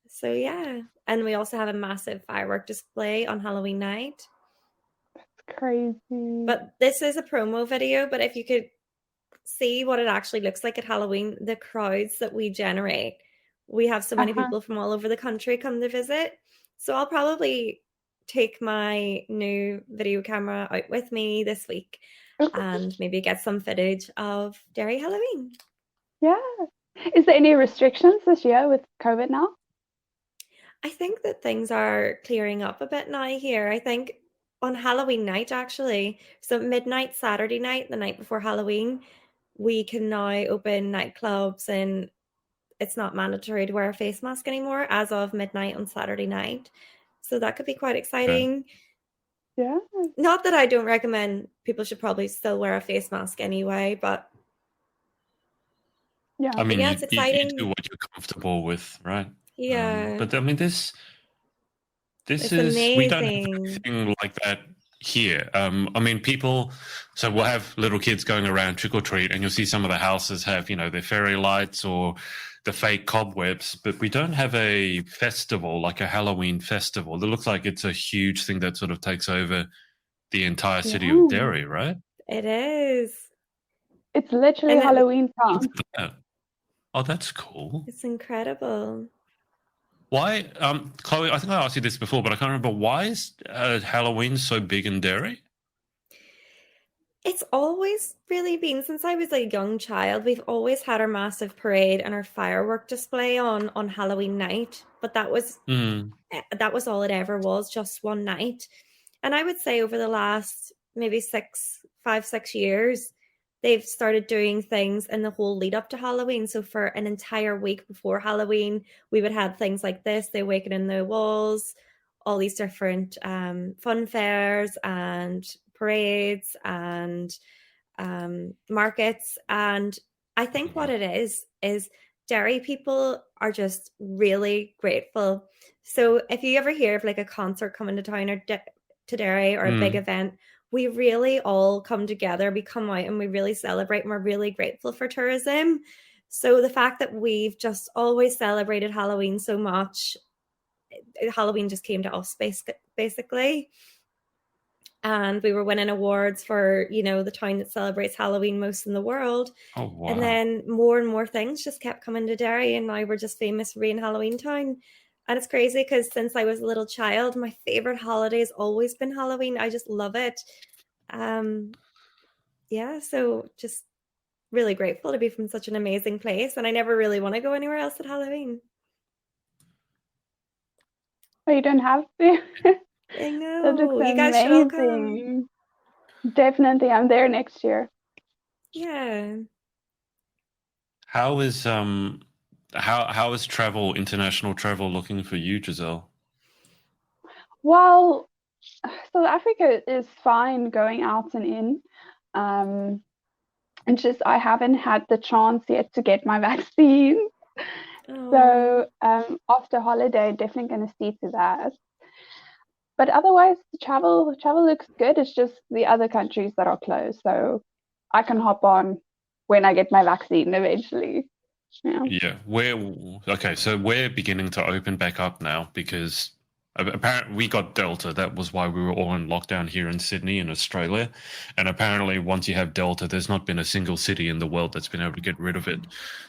So yeah, and we also have a massive firework display on Halloween night. crazy. But this is a promo video, but if you could see what it actually looks like at Halloween, the crowds that we generate. We have so many people from all over the country come to visit. So I'll probably take my new video camera out with me this week and maybe get some footage of Derry Halloween. Yeah. Is there any restrictions this year with COVID now? I think that things are clearing up a bit now here. I think on Halloween night, actually, so midnight Saturday night, the night before Halloween, we can now open nightclubs and it's not mandatory to wear a face mask anymore as of midnight on Saturday night. So that could be quite exciting. Yeah. Not that I don't recommend people should probably still wear a face mask anyway, but yeah. I mean, it's exciting. You do what you're comfortable with, right? Yeah. But I mean, this it's is amazing. We don't have anything like that here. I mean, people. So we'll have little kids going around trick or treat, and you'll see some of the houses have, you know, their fairy lights or the fake cobwebs, but we don't have a festival like a Halloween festival. It looks like it's a huge thing that sort of takes over the entire city of Derry, right? It is. It's literally Halloween town. Oh, that's cool. It's incredible. Why, Chloe, I think I asked you this before, but I can't remember. Why is Halloween so big in Derry? It's always really been, since I was a young child, we've always had our massive parade and our firework display on Halloween night. But that was all it ever was, just one night. And I would say over the last maybe 5-6 years, they've started doing things in the whole lead up to Halloween. So for an entire week before Halloween, we would have things like this, the Awakening the Walls, all these different fun fairs and parades and markets. And I think what it is Derry people are just really grateful. So if you ever hear of like a concert coming to town or to Derry or a big event, we really all come together, we come out and we really celebrate, and we're really grateful for tourism. So the fact that we've just always celebrated Halloween so much, Halloween just came to us basically. And we were winning awards for, you know, the town that celebrates Halloween most in the world. Oh, wow. And then more and more things just kept coming to Derry, and now we're just famous for being Halloween town. And it's crazy because since I was a little child, my favorite holiday has always been Halloween. I just love it. So just really grateful to be from such an amazing place. And I never really want to go anywhere else at Halloween. Oh, you don't have to? I know. You guys should all come. Definitely. I'm there next year. Yeah. How is travel, international travel, looking for you, Gizzelle? Well, South Africa is fine going out and in. And just I haven't had the chance yet to get my vaccine. So after holiday, definitely going to see to that. But otherwise, travel looks good. It's just the other countries that are closed. So I can hop on when I get my vaccine eventually. Yeah. So we're beginning to open back up now because apparently we got Delta. That was why we were all in lockdown here in Sydney in Australia. And apparently once you have Delta, there's not been a single city in the world that's been able to get rid of it.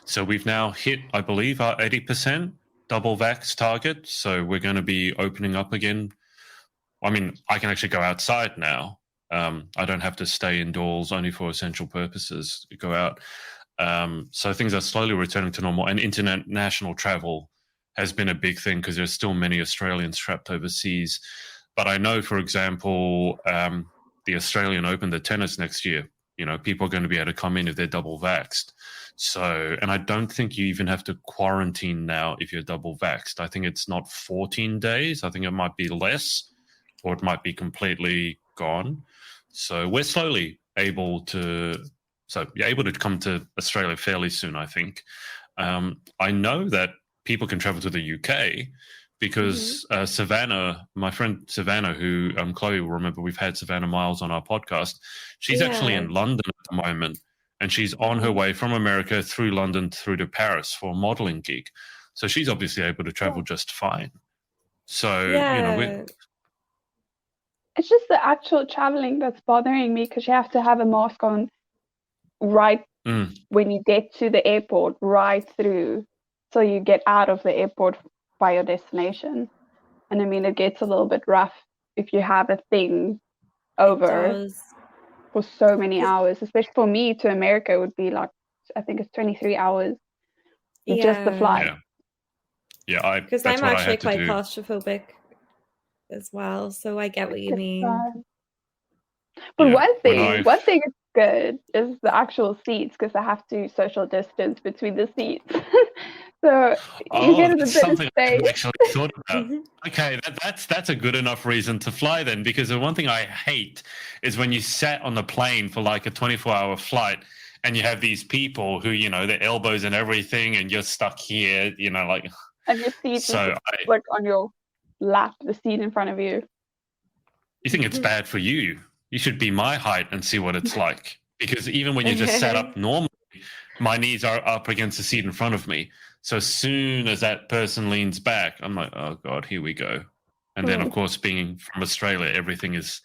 So we've now hit, I believe, our 80% double vax target. So we're going to be opening up again. I mean, I can actually go outside now. I don't have to stay indoors only for essential purposes, go out. So things are slowly returning to normal, and international travel has been a big thing because there's still many Australians trapped overseas. But I know, for example, the Australian Open, the tennis next year, you know, people are going to be able to come in if they're double vaxxed. So, and I don't think you even have to quarantine now if you're double vaxxed. I think it's not 14 days. I think it might be less, or it might be completely gone. So we're slowly able to come to Australia fairly soon, I think. I know that people can travel to the UK because Savannah, my friend Savannah, who Chloe will remember, we've had Savannah Miles on our podcast. She's actually in London at the moment, and she's on her way from America through London through to Paris for a modeling gig. So she's obviously able to travel just fine. So, you know, It's just the actual traveling that's bothering me because you have to have a mask on right when you get to the airport, right through, so you get out of the airport by your destination. And I mean, it gets a little bit rough if you have a thing over for so many hours, especially for me to America, it would be like, I think it's 23 hours with just the flight. Yeah, because I'm actually quite claustrophobic as well, so I get what you mean. But one thing is good is the actual seats, because I have to social distance between the seats. So you get a bit of space. I actually thought about. Okay, that's a good enough reason to fly then, because the one thing I hate is when you sat on the plane for like a 24-hour flight and you have these people who, you know, their elbows and everything, and you're stuck here, you know, like. And your seat is like on your lap, the seat in front of you. You think it's bad for you? You should be my height and see what it's like. Because even when you just sat up normally, my knees are up against the seat in front of me. So as soon as that person leans back, I'm like, oh, God, here we go. And then, of course, being from Australia, everything is...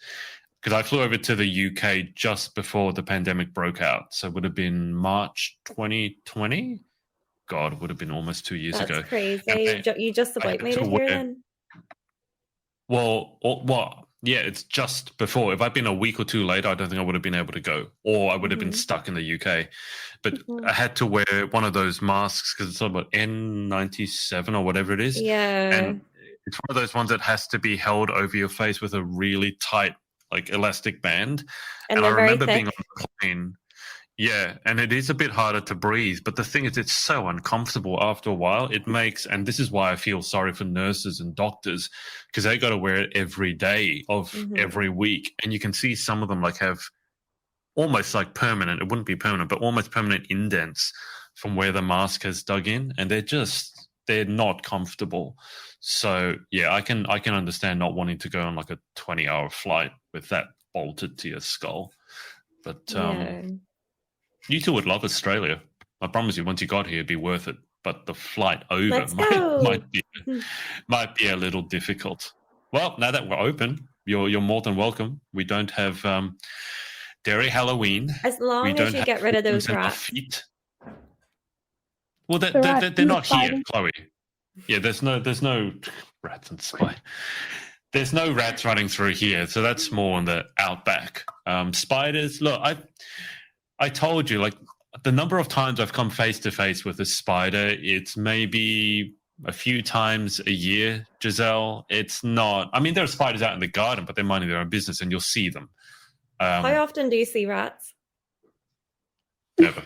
Because I flew over to the UK just before the pandemic broke out. So it would have been March 2020. God, it would have been almost 2 years ago. That's crazy. You just about made it here then? Well, yeah, it's just before. If I'd been a week or two later, I don't think I would have been able to go, or I would have been stuck in the UK. But I had to wear one of those masks because it's about N97 or whatever it is. Yeah. And it's one of those ones that has to be held over your face with a really tight, like, elastic band. And I remember being on the plane. Yeah, and it is a bit harder to breathe. But the thing is, it's so uncomfortable after a while. It makes, and this is why I feel sorry for nurses and doctors, because they got to wear it every day of every week. And you can see some of them like have almost like permanent, it wouldn't be permanent, but almost permanent indents from where the mask has dug in. And they're not comfortable. So yeah, I can understand not wanting to go on like a 20-hour flight with that bolted to your skull. But you two would love Australia. I promise you, once you got here, it'd be worth it. But the flight over might be a little difficult. Well, now that we're open, you're more than welcome. We don't have Dairy Halloween. As long as you get rid of those rats. Well, they're not here, Chloe. Yeah, there's no rats and spiders. There's no rats running through here, so that's more on the outback. Spiders, look, I told you, like, the number of times I've come face to face with a spider, it's maybe a few times a year, Gizzelle. It's not, I mean, there are spiders out in the garden, but they're minding their own business and you'll see them. How often do you see rats? Never.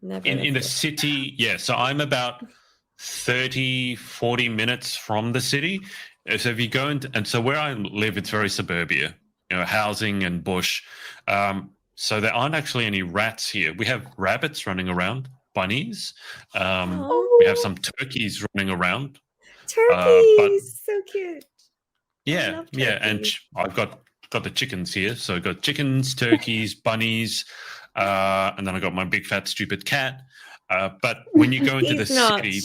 Never. In the city, yeah. So I'm about 30, 40 minutes from the city. So if you go and so where I live, it's very suburbia, you know, housing and bush. So there aren't actually any rats here. We have rabbits running around, bunnies. We have some turkeys running around. Turkeys, so cute. Yeah, and I've got the chickens here. So I've got chickens, turkeys, bunnies, and then I got my big fat stupid cat. But when you go into the city,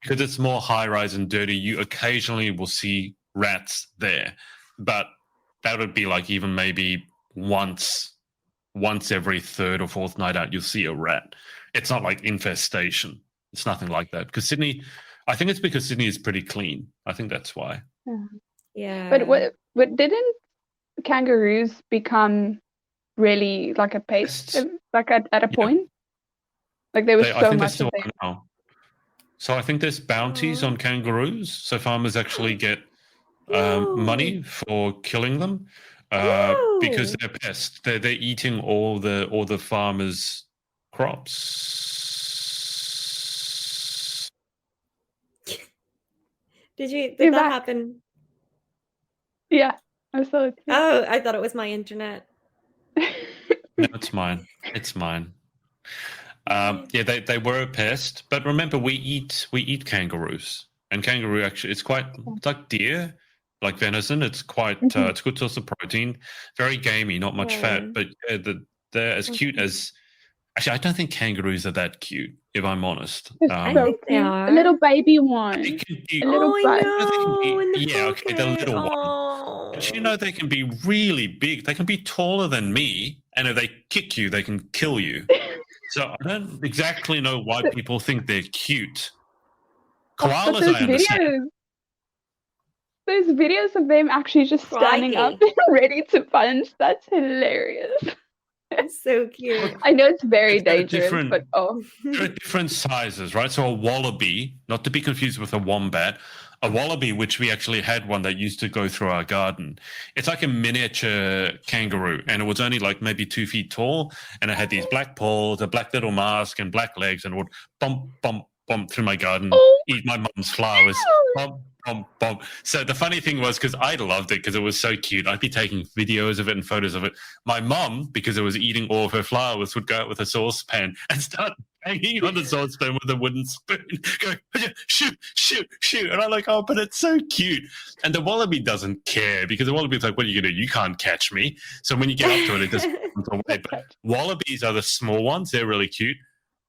because it's more high rise and dirty, you occasionally will see rats there. But that would be like even maybe once every third or fourth night out, you'll see a rat. It's not like infestation. It's nothing like that. Because Sydney, I think it's because Sydney is pretty clean. I think that's why. Yeah. But didn't kangaroos become really like a pest, like at a point? Like there was so much of them. Now. So I think there's bounties on kangaroos. So farmers actually get money for killing them. Because they're pests. They're eating all the farmers' crops. Did that happen? Yeah, I saw it. Oh, I thought it was my internet. No, it's mine. It's mine. Yeah, they were a pest, but remember we eat kangaroos, and kangaroo actually it's like deer. Like venison, it's quite it's a good source of protein. Very gamey, not much fat, but they're as cute as. Actually, I don't think kangaroos are that cute, if I'm honest. I think they are. A little baby one. They can be, I know. yeah, okay, the little one. But you know, they can be really big. They can be taller than me, and if they kick you, they can kill you. So I don't exactly know why people think they're cute. Koalas, I understand. Those videos of them actually just standing up ready to punch, that's hilarious. It's so cute. I know it's very dangerous, but there are different sizes, right? So a wallaby, not to be confused with a wombat, a wallaby, which we actually had one that used to go through our garden. It's like a miniature kangaroo, and it was only like maybe 2 feet tall, and it had these black paws, a black little mask, and black legs, and it would bump, bump, bump through my garden, eat my mum's flowers, bump, bump, bump. So the funny thing was, because I loved it because it was so cute, I'd be taking videos of it and photos of it. My mum, because it was eating all of her flowers, would go out with a saucepan and start banging on the saucepan with a wooden spoon, going, shoot, shoot, shoot. And I'm like, oh, but it's so cute. And the wallaby doesn't care, because the wallaby's like, what are you going to do? You can't catch me. So when you get up to it, it just runs away. But wallabies are the small ones. They're really cute.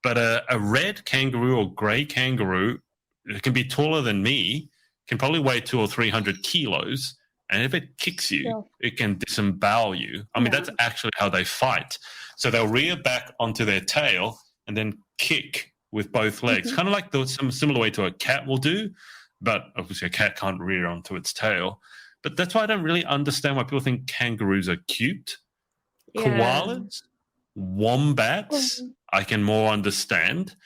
But a red kangaroo or grey kangaroo, it can be taller than me, can probably weigh 200 or 300 kilos. And if it kicks you, it can disembowel you. I mean, that's actually how they fight. So they'll rear back onto their tail and then kick with both legs, kind of like some similar way to a cat will do. But obviously a cat can't rear onto its tail. But that's why I don't really understand why people think kangaroos are cute. Yeah. Koalas, wombats, I can more understand.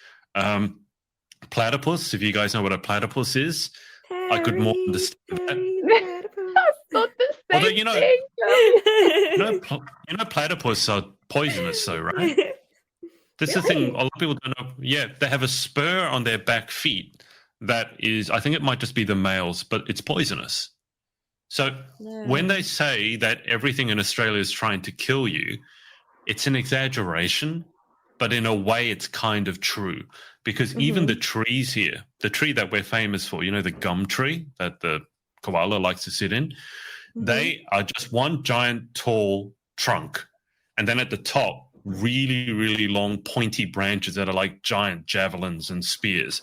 Platypus, if you guys know what a platypus is, I could more understand that. Not the same Although, thing. you know, platypus are poisonous, though, right? This is the thing. A lot of people don't know. Yeah, they have a spur on their back feet that is, I think it might just be the males, but it's poisonous. So when they say that everything in Australia is trying to kill you, it's an exaggeration, but in a way it's kind of true. Because even the trees here, the tree that we're famous for, you know, the gum tree that the koala likes to sit in, they are just one giant tall trunk. And then at the top, really, really long pointy branches that are like giant javelins and spears.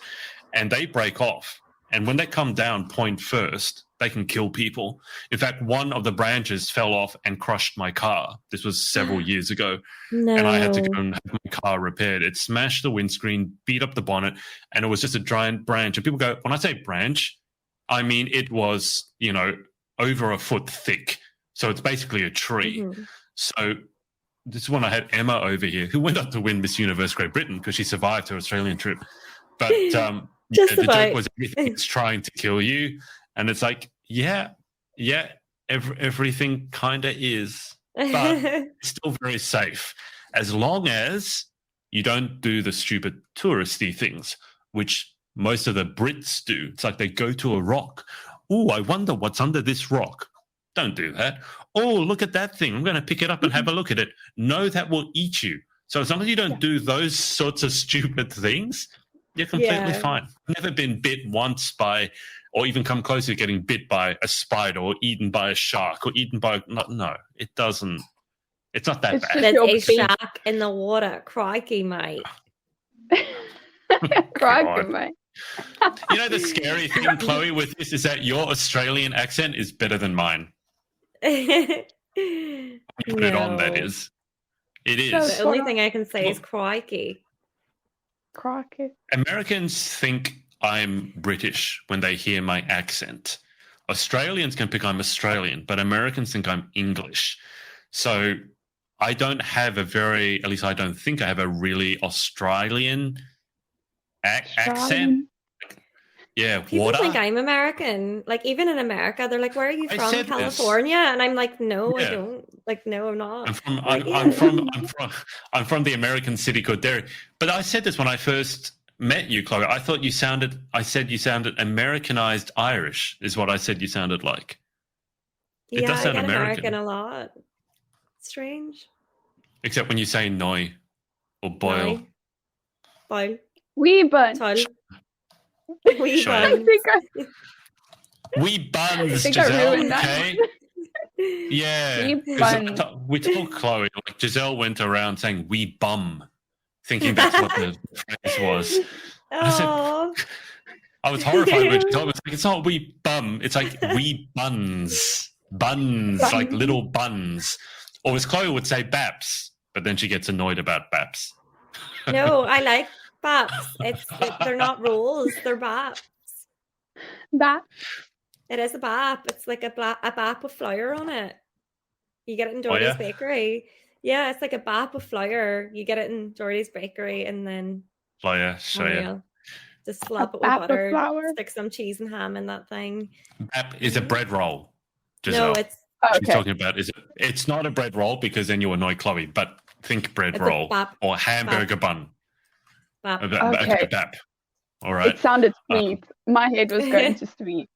And they break off. And when they come down point first, they can kill people. In fact, one of the branches fell off and crushed my car. This was several years ago. And I had to go and have my car repaired. It smashed the windscreen, beat up the bonnet, and it was just a giant branch. And people go, when I say branch, I mean it was, you know, over a foot thick. So it's basically a tree. So this is when I had Emma over here, who went up to win Miss Universe Great Britain because she survived her Australian trip. But the joke was everything's trying to kill you. And it's like, everything kind of is, but it's still very safe as long as you don't do the stupid touristy things, which most of the Brits do. It's like they go to a rock. Oh, I wonder what's under this rock. Don't do that. Oh, look at that thing. I'm going to pick it up and have a look at it. No, that will eat you. So as long as you don't do those sorts of stupid things, you're completely fine. I've never been bit once by, or even come close to getting bit by a spider or eaten by a shark or eaten by, no, it doesn't. It's not that bad. There's a shark in the water. Crikey, mate. Crikey, mate. You know, the scary thing, Chloe, with this is that your Australian accent is better than mine. You put it on, that is. It is. The only thing I can say is crikey. Crikey. Americans think I'm British when they hear my accent. Australians can think I'm Australian, but Americans think I'm English. So I don't have at least I don't think I have a really Australian accent. Yeah, people think I'm American. Like, even in America, they're like, "Where are you from? California?" And I'm like, "No, I don't. Like, no, I'm not." I'm from the American city called Derry. But I said this when I first met you, Chloe. I said you sounded Americanized Irish. Is what I said you sounded like. It does sound American a lot. Strange. Except when you say "noi" or "boil." Boil. Wee bunch. Wee buns. Wee buns, Gizzelle, okay? Yeah. We told Chloe, like, Gizzelle went around saying "wee bum," thinking that's what the phrase was. I was horrified when Gizzelle was like, it's not "wee bum," it's like "wee buns." Buns, like little buns. Or as Chloe would say, baps, but then she gets annoyed about baps. No, I like baps. They're not rolls, they're baps. That It is a bap. It's like a bap with flour on it. You get it in Doherty's Bakery. Yeah, it's like a bap of flour. You get it in Doherty's Bakery, and then Flour, show you. Just slap it with butter, stick some cheese and ham in that thing. Bap is a bread roll, Gizzelle. No, it's she's talking about it's not a bread roll because then you annoy Chloe, but think bread roll or hamburger bun. Bap. Okay. Bap. All right. It sounded sweet. My head was going to sweet.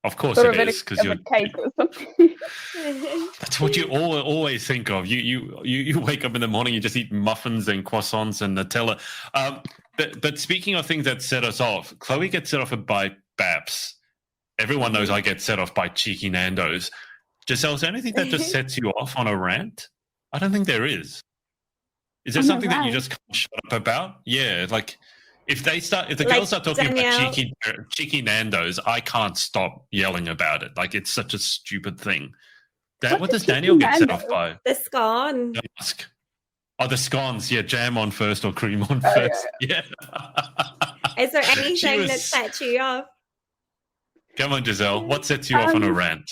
Of course it is, because you're a cake or something. That's what you always think of. You wake up in the morning, you just eat muffins and croissants and Nutella. But speaking of things that set us off, Chloe gets set off by Babs. Everyone knows I get set off by cheeky Nando's. Gizzelle, is there anything that just sets you off on a rant? I don't think there is. Is there something that you just can't shut up about? Yeah, like if the girls start talking about cheeky Nando's, I can't stop yelling about it. Like it's such a stupid thing. What does Daniel get set off by? The scone. Oh, the scones. Yeah, jam on first or cream on first. Yeah. Is there anything that sets you off? Come on, Gizzelle. What sets you off on a rant?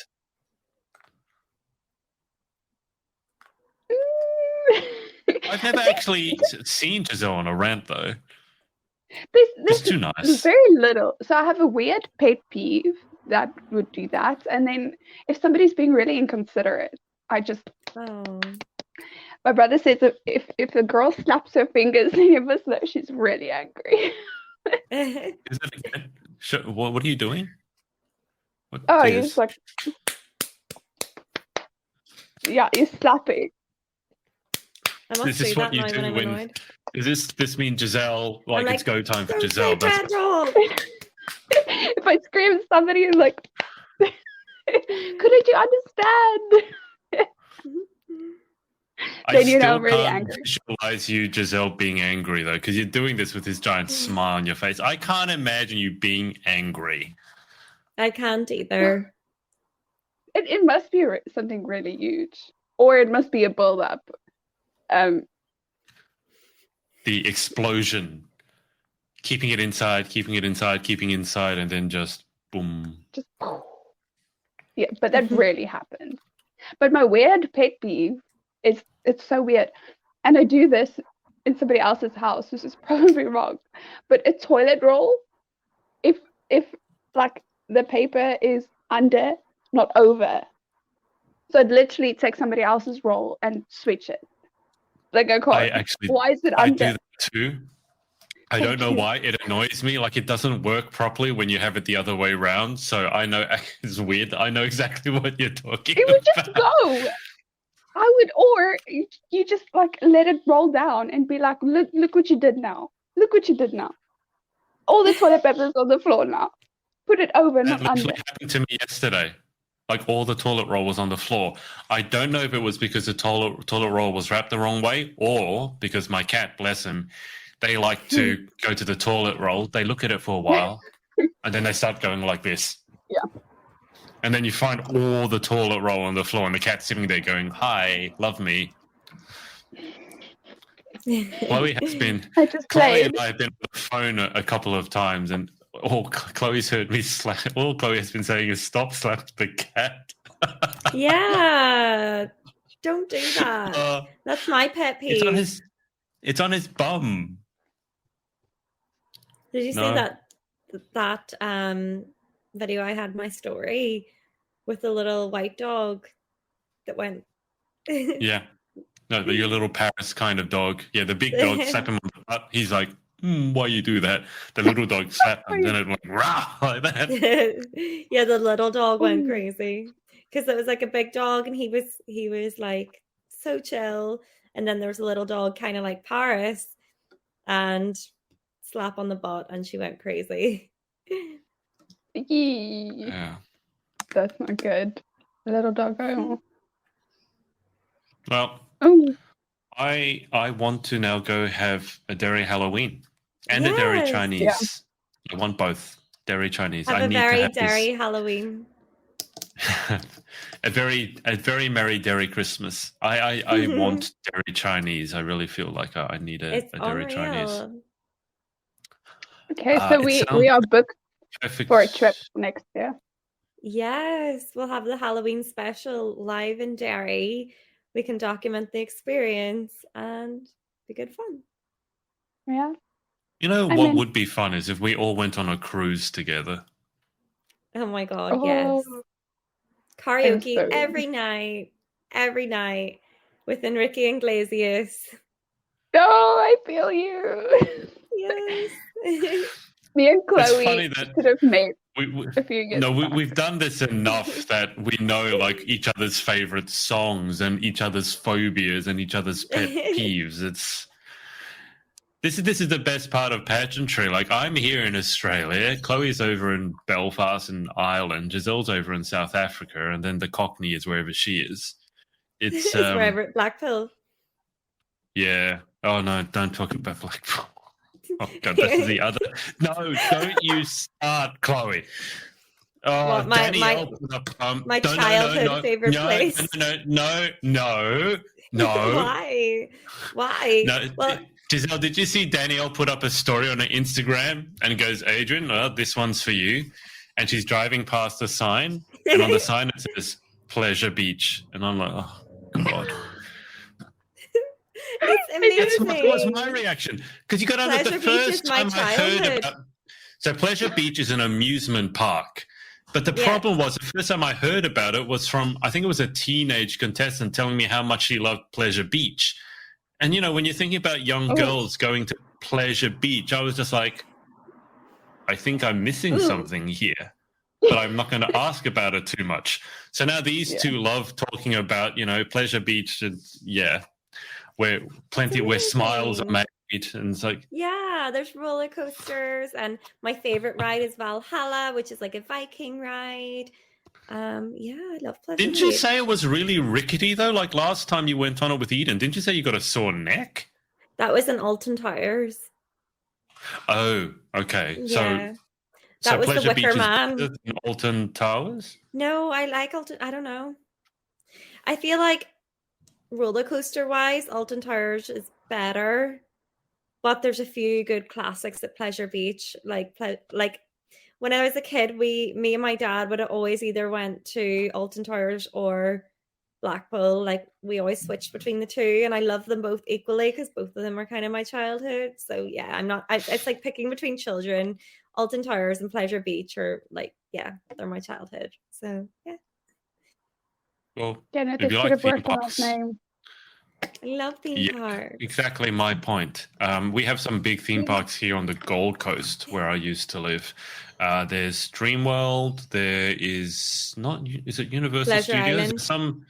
I've never actually seen Gizzelle on a rant, though. It's too nice. There's very little. So I have a weird pet peeve that would do that. And then if somebody's being really inconsiderate, I just... Oh. My brother says if a girl snaps her fingers, you must know she's really angry. Is it again? What are you doing? You're just like... Yeah, you're slapping. Is this what you do when... Does this mean Gizzelle, like it's go time for Gizzelle? If I scream at somebody and like, couldn't you understand? Then you know I'm really angry. Visualize you, Gizzelle, being angry though, because you're doing this with this giant smile on your face. I can't imagine you being angry. I can't either. It must be something really huge, or it must be a build-up. The explosion, keeping it inside, and then just boom. Yeah, but that rarely happens. But my weird pet peeve is, it's so weird, and I do this in somebody else's house. This is probably wrong, but a toilet roll, if like the paper is under, not over, so I'd literally take somebody else's roll and switch it. Like I can't. Why is it under? I do that too. I don't know why. It annoys me. Like it doesn't work properly when you have it the other way around. So I know it's weird. I know exactly what you're talking about. It would just go. I would, or you just like let it roll down and be like, look what you did now. Look what you did now. All the toilet paper's on the floor now. Put it over, not under. That happened to me yesterday. Like all the toilet roll was on the floor. I don't know if it was because the toilet roll was wrapped the wrong way or because my cat, bless him, they like to go to the toilet roll. They look at it for a while and then they start going like this. Yeah. And then you find all the toilet roll on the floor and the cat's sitting there going, hi, love me. Chloe and I have been on the phone a couple of times and all Chloe's heard me slap. All Chloe has been saying is stop slap the cat. Yeah, don't do that. That's my pet peeve. It's on his bum. Did you see that video I had my story with the little white dog that went? Yeah, no, your little Paris kind of dog. Yeah, the big dog slap him on the butt. He's like, why you do that? The little dog slapped and then it went rah like that. Yeah, the little dog went crazy because it was like a big dog and he was like so chill, and then there was a little dog kind of like Paris and slap on the butt and she went crazy. Yeah, that's not good. A little dog. Well, I want to now go have a dairy Halloween and a dairy Chinese. Yeah. I want both dairy Chinese. Have a very dairy Halloween. a very merry dairy Christmas. I want dairy Chinese. I really feel like I need a dairy Chinese. Okay, so we are booked perfect for a trip next year. Yes, we'll have the Halloween special live in Derry. We can document the experience and be good fun. Yeah. You know what would be fun is if we all went on a cruise together. Oh my God, yes. Karaoke so every night with Enrique Iglesias. Oh, I feel you. Yes. Me and Chloe It's funny that could have made we've done this enough that we know like each other's favorite songs and each other's phobias and each other's pet peeves. This is the best part of pageantry. Like, I'm here in Australia, Chloe's over in Belfast and Ireland, Gizelle's over in South Africa, and then the Cockney is wherever she is. It's wherever Blackpool. Yeah. Oh no, don't talk about Blackpool. Oh God, this is the other. No, don't you start, Chloe. Oh, what, Danielle my childhood favorite place. No. Why? No. Well, Gizzelle, did you see Danielle put up a story on her Instagram and goes, Adrian, this one's for you. And she's driving past a sign, and on the sign it says Pleasure Beach. And I'm like, oh, God. It's amazing. That was my reaction. Because you got to understand, the first time I heard about... So Pleasure Beach is an amusement park. But the problem was, the first time I heard about it was from, I think it was a teenage contestant telling me how much she loved Pleasure Beach. And, you know, when you're thinking about young girls going to Pleasure Beach, I was just like, I think I'm missing something here. But I'm not going to ask about it too much. So now these two love talking about, you know, Pleasure Beach, and where smiles are made. And it's like, yeah, there's roller coasters, and my favorite ride is Valhalla, which is like a Viking ride. I love Pleasure Didn't Beach. you say it was really rickety though? Like last time you went on it with Eden, didn't you say you got a sore neck? That was in Alton Towers. Oh, okay. Yeah. So that was Pleasure the Wicker Beach Man. is in Alton Towers? No, I like Alton. I don't know. I feel like roller coaster wise, Alton Towers is better, but there's a few good classics at Pleasure Beach. Like when I was a kid, me and my dad would have always either went to Alton Towers or Blackpool. Like we always switched between the two, and I love them both equally because both of them are kind of my childhood. So yeah, it's like picking between children. Alton Towers and Pleasure Beach are like, they're my childhood. So yeah. Well, if you like theme parks, I love theme parks. Exactly my point. We have some big theme parks here on the Gold Coast where I used to live. There's Dreamworld. There is is it Universal Pleasure Studios? Island.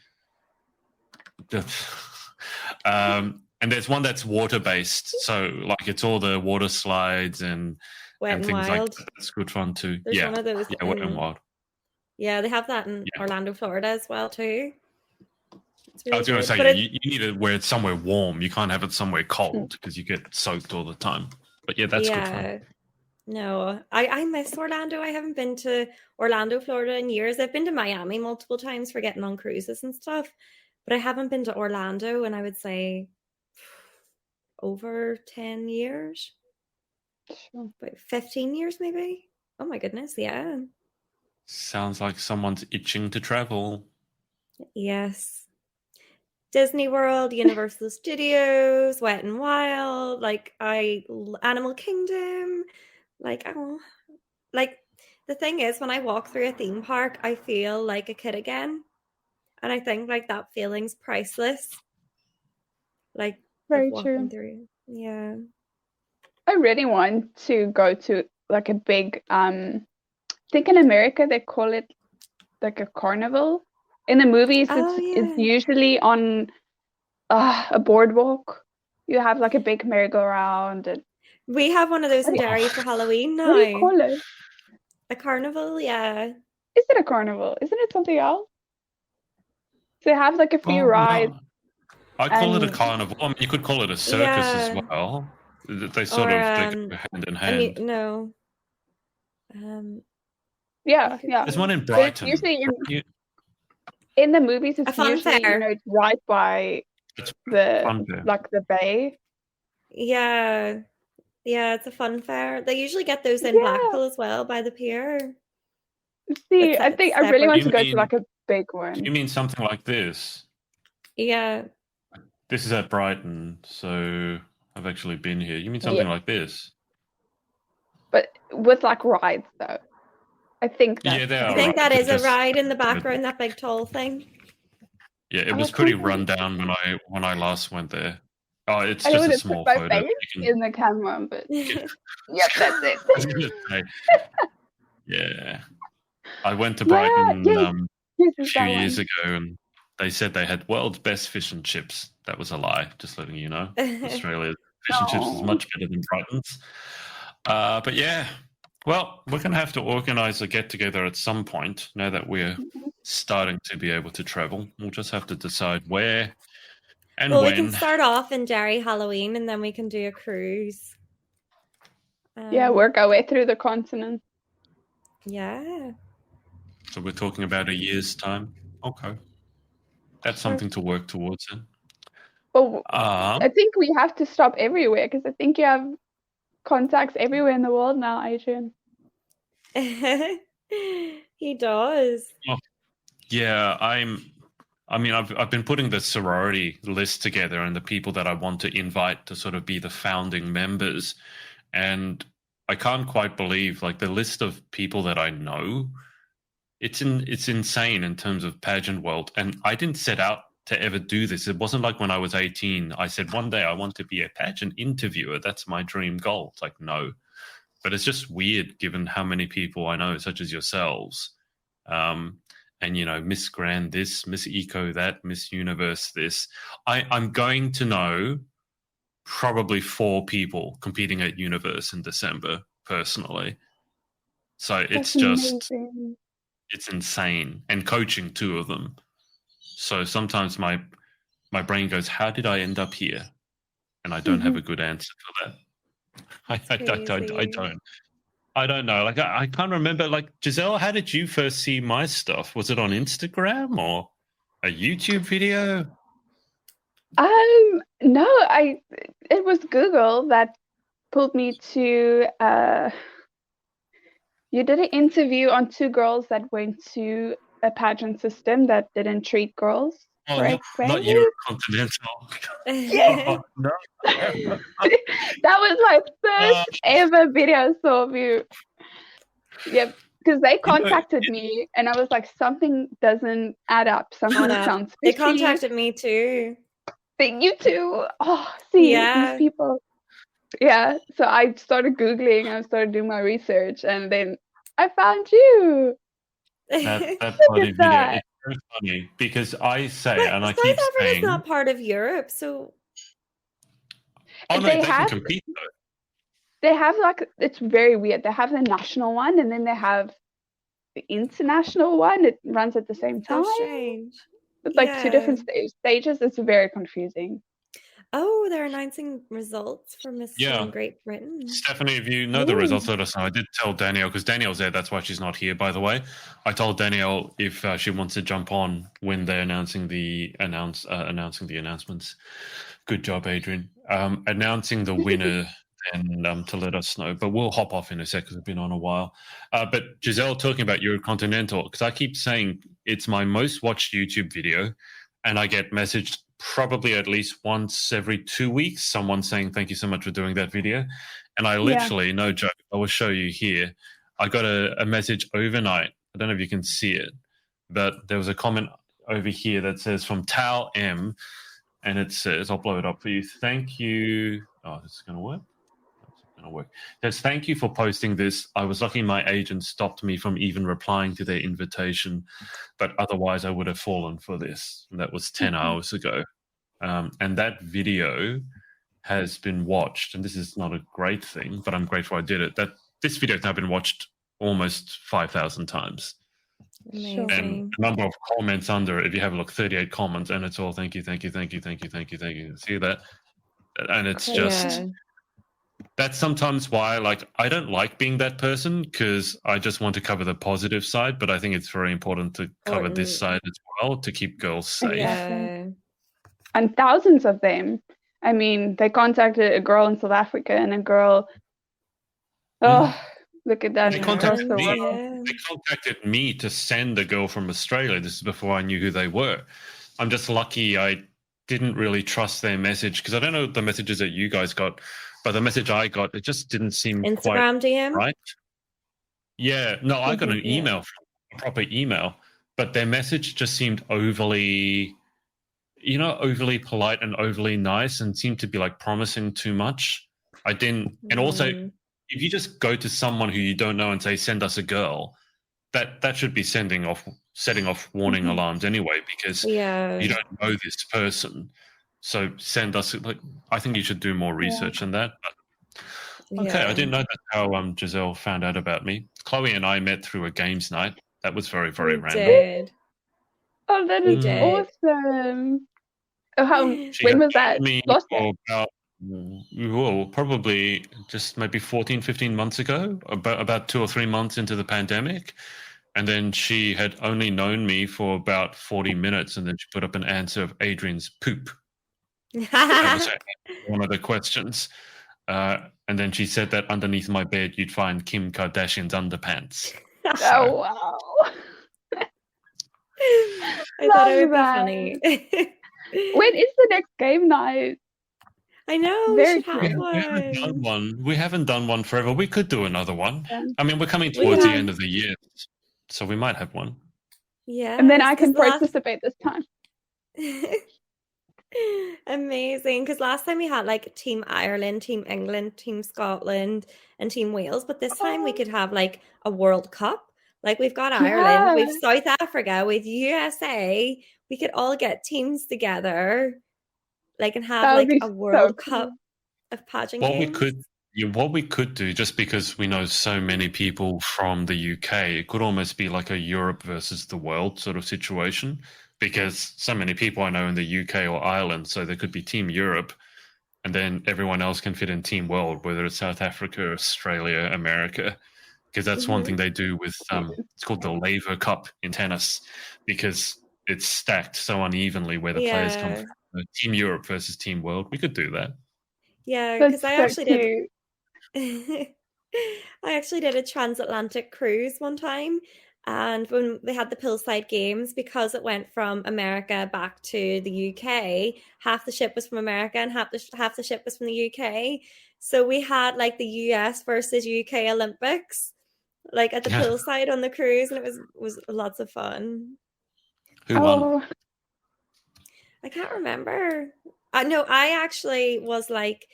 And there's one that's water based. So like it's all the water slides and things Wild. like that. That's good fun too. There's one of those Wet and Wild. Yeah, they have that in Orlando, Florida as well too. Really I was going to say, you need it where it's somewhere warm. You can't have it somewhere cold because you get soaked all the time. But that's good fun. No, I miss Orlando. I haven't been to Orlando, Florida in years. I've been to Miami multiple times for getting on cruises and stuff, but I haven't been to Orlando in, I would say, over 10 years. Sure. About 15 years maybe. Oh my goodness, yeah. Sounds like someone's itching to travel. Yes. Disney World, Universal Studios, Wet and Wild, Animal Kingdom, the thing is, when I walk through a theme park, I feel like a kid again, and I think that feeling's priceless. Very true. Yeah, I really want to go to like a big. I think in America they call it like a carnival. In the movies, it's usually on a boardwalk. You have like a big merry-go-round. And we have one of those in Derry for Halloween now. What do you call it? A carnival, yeah. Is it a carnival? Isn't it something else? So they have like a few rides. No. I call it a carnival. I mean, you could call it a circus as well. They sort of go hand in hand. No. Yeah. There's one in Brighton. in the movies, A it's fun usually fair. it's right by It's the fun fair. like the bay. Yeah. Yeah, it's a fun fair. They usually get those in Yeah. Blackpool as well by the pier. See, It's I think I really separate. want You to go to mean- like a big You one. mean something like this? Yeah. This is at Brighton, so I've actually been here. You mean something like this? But with like rides though. I think that. Yeah, they I are. think right. that is a Just- ride in the background, that big tall thing. Yeah, it I was was pretty thinking- run down when I last went there. Oh, it's I just would a have small put my photo. face You can- in the camera, but Yeah. yep, that's it. I was gonna say, yeah, I went to Yeah, Brighton yes, This a is few that years one. ago, and they said they had world's best fish and chips. That was a lie. Just letting you know, Australia's fish and chips is No. much better than Brighton's. But yeah, well, we're going to have to organise a get together at some point. Now that we're starting to be able to travel, we'll just have to decide where and Well, when. we can start off in Derry Halloween, and then we can do a cruise. Yeah, work our way through the continent. Yeah. So we're talking about a year's time. Okay, that's Sure. something to work towards. Then. But I think we have to stop everywhere because I think you have contacts everywhere in the world now, Adrian. He does. Yeah, I've been putting the sorority list together and the people that I want to invite to sort of be the founding members, and I can't quite believe like the list of people that I know. It's insane in terms of pageant world, and I didn't set out to ever do this. It wasn't like when I was 18, I said one day I want to be a pageant interviewer. That's my dream goal. It's like, no. But it's just weird given how many people I know, such as yourselves. And, you know, Miss Grand this, Miss Eco that, Miss Universe this. I'm going to know probably 4 people competing at Universe in December, personally. So it's just, amazing. it's insane. And coaching 2 of them. So sometimes my brain goes, how did I end up here? And I don't have a good answer for that. I don't know. Like I can't remember. Like Gizzelle, how did you first see my stuff? Was it on Instagram or a YouTube video? No, it was Google that pulled me to you did an interview on 2 girls that went to a pageant system that didn't treat girls. Oh, Right, not Eurocontinental. Oh, no. That was my first ever video I saw of you. Yep, because they contacted me and I was like, something doesn't add up. Something sounds They fishy. contacted me too. But you too. Oh, see, Yeah. these people. Yeah, so I started Googling, I started doing my research, and then I found you. That Look bloody at video that. is so funny because I say, But and I South keep Africa is saying, not part of Europe, so oh no, They they have- can compete though. They have like, it's very weird. They have the national one, and then they have the international one. It runs at the same time. so strange. It's like 2 different Yeah. stages. It's very confusing. Oh, they're announcing results for Miss Yeah. Great Britain. Stephanie, if you know the results, let us know. I did tell Danielle, because Danielle's there. That's why she's not here, by the way. I told Danielle if she wants to jump on when they're announcing the announcements. Good job, Adrian. Announcing the winner and to let us know. But we'll hop off in a sec because we've been on a while. But Gizzelle, talking about Eurocontinental, because I keep saying it's my most watched YouTube video, and I get messaged probably at least once every 2 weeks, someone saying, thank you so much for doing that video. And I literally, no joke, I will show you here. I got a message overnight. I don't know if you can see it, but there was a comment over here that says from Tal M, and it says, I'll blow it up for you. Thank you. Oh, this is going to work. Going to work. It says, thank you for posting this. I was lucky my agent stopped me from even replying to their invitation, but otherwise I would have fallen for this. And that was 10 hours ago. And that video has been watched, and this is not a great thing, but I'm grateful I did it. This video has now been watched almost 5,000 times. Amazing. And the number of comments under it, if you have a look, 38 comments, and it's all thank you, thank you, thank you, thank you, thank you, thank you. See that? And it's just that's sometimes why, like, I don't like being that person because I just want to cover the positive side, but I think it's very important to cover this side as well to keep girls safe. Yeah. And thousands of them. I mean, they contacted a girl in South Africa and a girl. Oh, look at that. They contacted me. They contacted me to send a girl from Australia. This is before I knew who they were. I'm just lucky I didn't really trust their message because I don't know the messages that you guys got, but the message I got, it just didn't seem Instagram quite DM? right. Yeah, no, I got an email, a proper email, but their message just seemed overly, overly polite and overly nice and seemed to be like promising too much. I didn't, and also, if you just go to someone who you don't know and say, send us a girl, that should be setting off warning alarms anyway, because you don't know this person. So send us, like, I think you should do more research on that. But, okay, I didn't know that's how Gizzelle found out about me. Chloe and I met through a games night. That was very, very random. Did. Oh, that is awesome. When was that? Probably just maybe 14, 15 months ago, about 2 or 3 months into the pandemic. And then she had only known me for about 40 minutes, and then she put up an answer of Adrian's poop. That was one of the questions. And then she said that underneath my bed, you'd find Kim Kardashian's underpants. Oh, wow. I thought it would be funny. When is the next game night? I know, we should have one. We haven't done one forever. We could do another one. I mean, we're coming towards the end of the year, so we might have one. Yeah. And then I can participate this time. Amazing, because last time we had like Team Ireland, Team England, Team Scotland, and Team Wales, but this time we could have like a World Cup. Like we've got Ireland, we've South Africa, with USA. We could all get teams together, like, and have like a World Cup of pageant games. What we could do, just because we know so many people from the UK, it could almost be like a Europe versus the world sort of situation, because so many people I know in the UK or Ireland, so there could be Team Europe, and then everyone else can fit in Team World, whether it's South Africa, Australia, America, because that's one thing they do with, it's called the Laver Cup in tennis, because it's stacked so unevenly where the players come from. Team Europe versus Team World. We could do that. Yeah, because I actually did. I actually did a transatlantic cruise one time, and when they had the Poolside Games, because it went from America back to the UK, half the ship was from America and half the ship was from the UK. So we had like the US versus UK Olympics, like at the poolside on the cruise, and it was lots of fun. Who won? I can't remember. No, I actually was like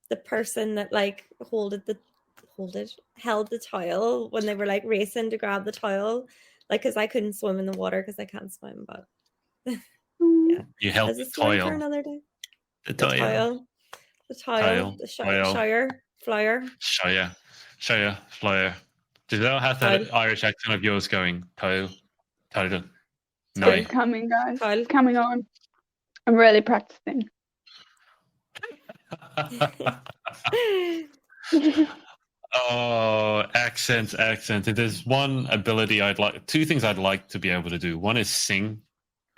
the person that like held the towel when they were like racing to grab the towel, like, because I couldn't swim in the water because I can't swim. But yeah, you held the towel for another day. The towel, Shire, flyer. Gizzelle, how's that Irish accent of yours going? Towel. No. It's coming, guys. It's coming on. I'm really practicing. Oh, accents. If there's one ability two things I'd like to be able to do. One is sing,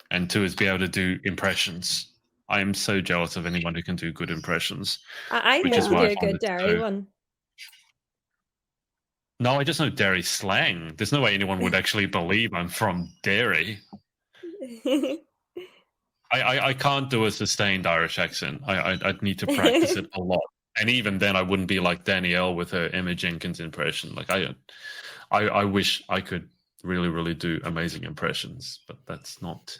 and two is be able to do impressions. I am so jealous of anyone who can do good impressions. I think you do a good Derry one. No, I just know Derry slang. There's no way anyone would actually believe I'm from Derry. I can't do a sustained Irish accent. I'd need to practice it a lot. And even then, I wouldn't be like Danielle with her Emma Jenkins impression. Like I wish I could really, really do amazing impressions, but that's not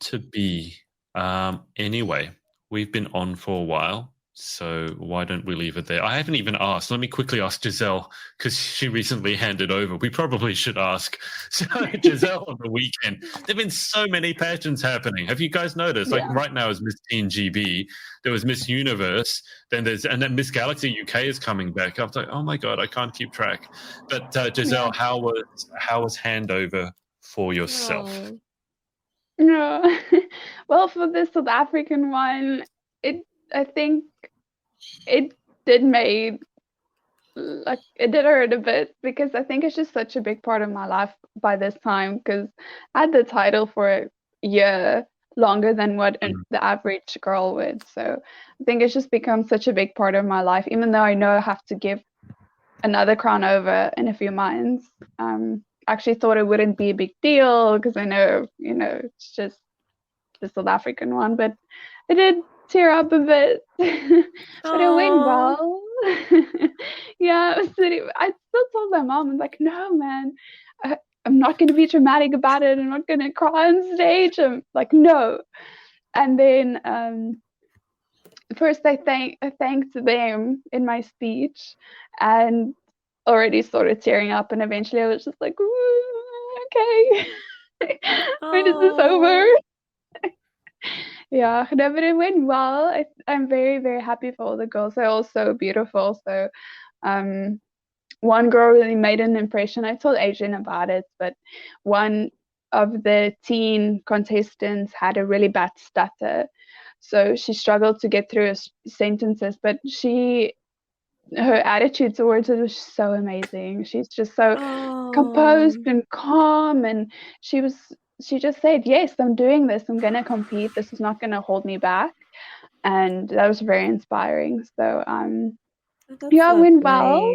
to be. Anyway, we've been on for a while, so why don't we leave it there? I haven't even asked. Let me quickly ask Gizzelle, because she recently handed over. We probably should ask. So Gizzelle on the weekend, there have been so many pageants happening. Have you guys noticed? Like right now is Miss Teen GB. There was Miss Universe. Then then Miss Galaxy UK is coming back. I was like, oh my God, I can't keep track. But Gizzelle, how was handover for yourself? No. Well, for the South African one, I think it did made like it did hurt a bit because I think it's just such a big part of my life by this time because I had the title for a year longer than what the average girl would. So I think it's just become such a big part of my life, even though I know I have to give another crown over in a few months. I actually thought it wouldn't be a big deal because I know, it's just the South African one, but I did tear up a bit, but it went well. Yeah, I still told my mom, I'm like, no, man, I'm not going to be dramatic about it. I'm not going to cry on stage. I'm like, no. And then first I thanked them in my speech and already started tearing up, and eventually I was just like, okay, when is this over? Yeah, no, but it went well. I'm very, very happy for all the girls. They're all so beautiful. So one girl really made an impression. I told Adrian about it, but one of the teen contestants had a really bad stutter. So she struggled to get through sentences, but her attitude towards it was so amazing. She's just so composed and calm, and she just said, yes, I'm doing this. I'm going to compete. This is not going to hold me back. And that was very inspiring. So, yeah, it went well.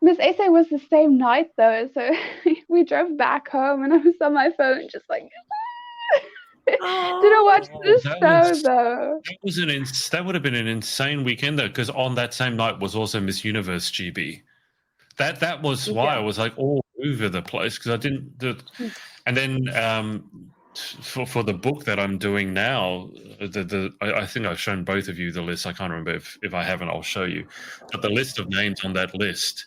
Miss Asa was the same night, though. So we drove back home, and I was on my phone just like, did I watch this show, though? That would have been an insane weekend, though, because on that same night was also Miss Universe GB. That was why I was like all over the place because I didn't. And then for the book that I'm doing now, I think I've shown both of you the list. I can't remember if I haven't. I'll show you. But the list of names on that list,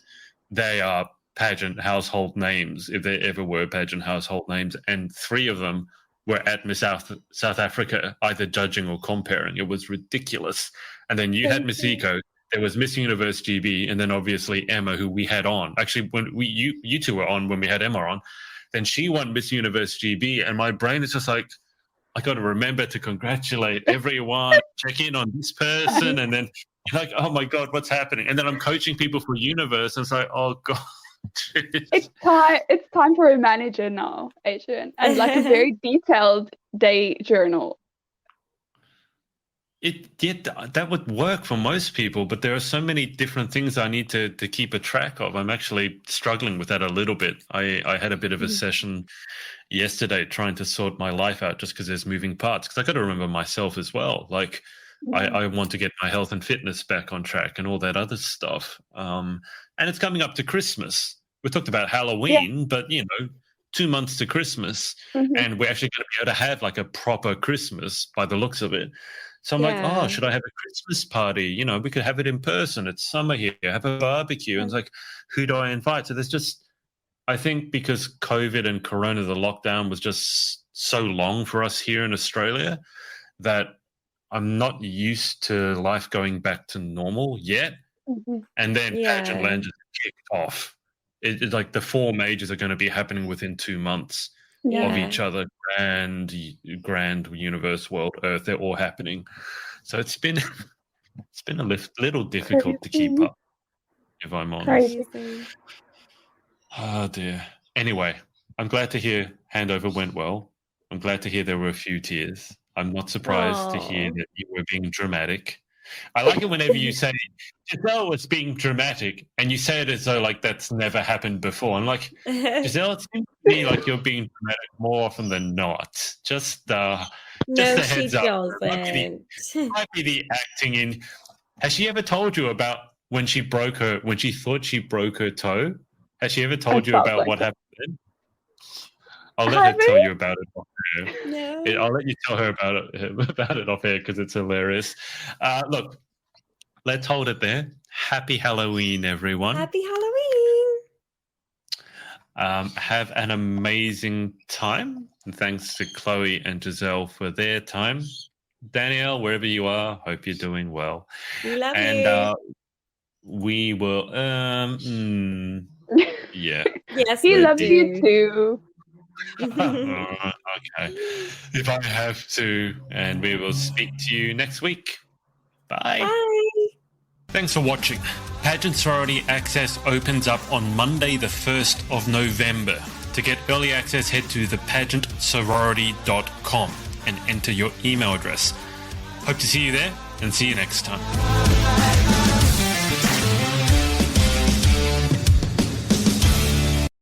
they are pageant household names, if there ever were pageant household names, and 3 of them were at Miss South Africa, either judging or comparing. It was ridiculous. And then you had Miss Eco. There was Miss Universe GB, and then obviously Emma, who we had on. Actually, when you two were on when we had Emma on, then she won Miss Universe GB, and my brain is just like, I got to remember to congratulate everyone, check in on this person, and then like, oh my God, what's happening? And then I'm coaching people for Universe, and it's like, oh God. It's time for a manager now, Adrian, and like a very detailed day journal. That would work for most people, but there are so many different things I need to keep a track of. I'm actually struggling with that a little bit. I had a bit of a session yesterday trying to sort my life out just because there's moving parts, because I got to remember myself as well. Like I want to get my health and fitness back on track and all that other stuff. And it's coming up to Christmas. We talked about Halloween, but 2 months to Christmas, and we're actually going to be able to have like a proper Christmas by the looks of it. So I'm like, should I have a Christmas party? We could have it in person. It's summer here. Have a barbecue. And it's like, who do I invite? So there's just, I think because COVID and Corona, the lockdown was just so long for us here in Australia that I'm not used to life going back to normal yet. And then Pageant Land just kicked off. It's like the 4 majors are going to be happening within 2 months. Of each other, grand universe, world, earth, they're all happening. So it's been a little difficult to keep up, if I'm honest. Oh dear. Anyway, I'm glad to hear handover went well. I'm glad to hear there were a few tears. I'm not surprised to hear that you were being dramatic. I like it whenever you say Gizzelle was being dramatic, and you say it as though like that's never happened before. I'm like, Gizzelle, it seems to me like you're being dramatic more often than not. Just a heads up. Might be the acting in. Has she ever told you about when she thought she broke her toe? Has she ever told you about what happened then? I'll let her tell you about it off air. No. I'll let you tell her about it off air because it's hilarious. Look, let's hold it there. Happy Halloween, everyone. Happy Halloween. Have an amazing time. And thanks to Chloe and Gizzelle for their time. Danielle, wherever you are, hope you're doing well. We love you. We will. Yeah. Yes, he loves you too. Okay. If I have to, and we will speak to you next week. Bye. Bye. Thanks for watching. Pageant Sorority Access opens up on Monday the 1st of November. To get early access, head to thepageantsorority.com and enter your email address. Hope to see you there and see you next time.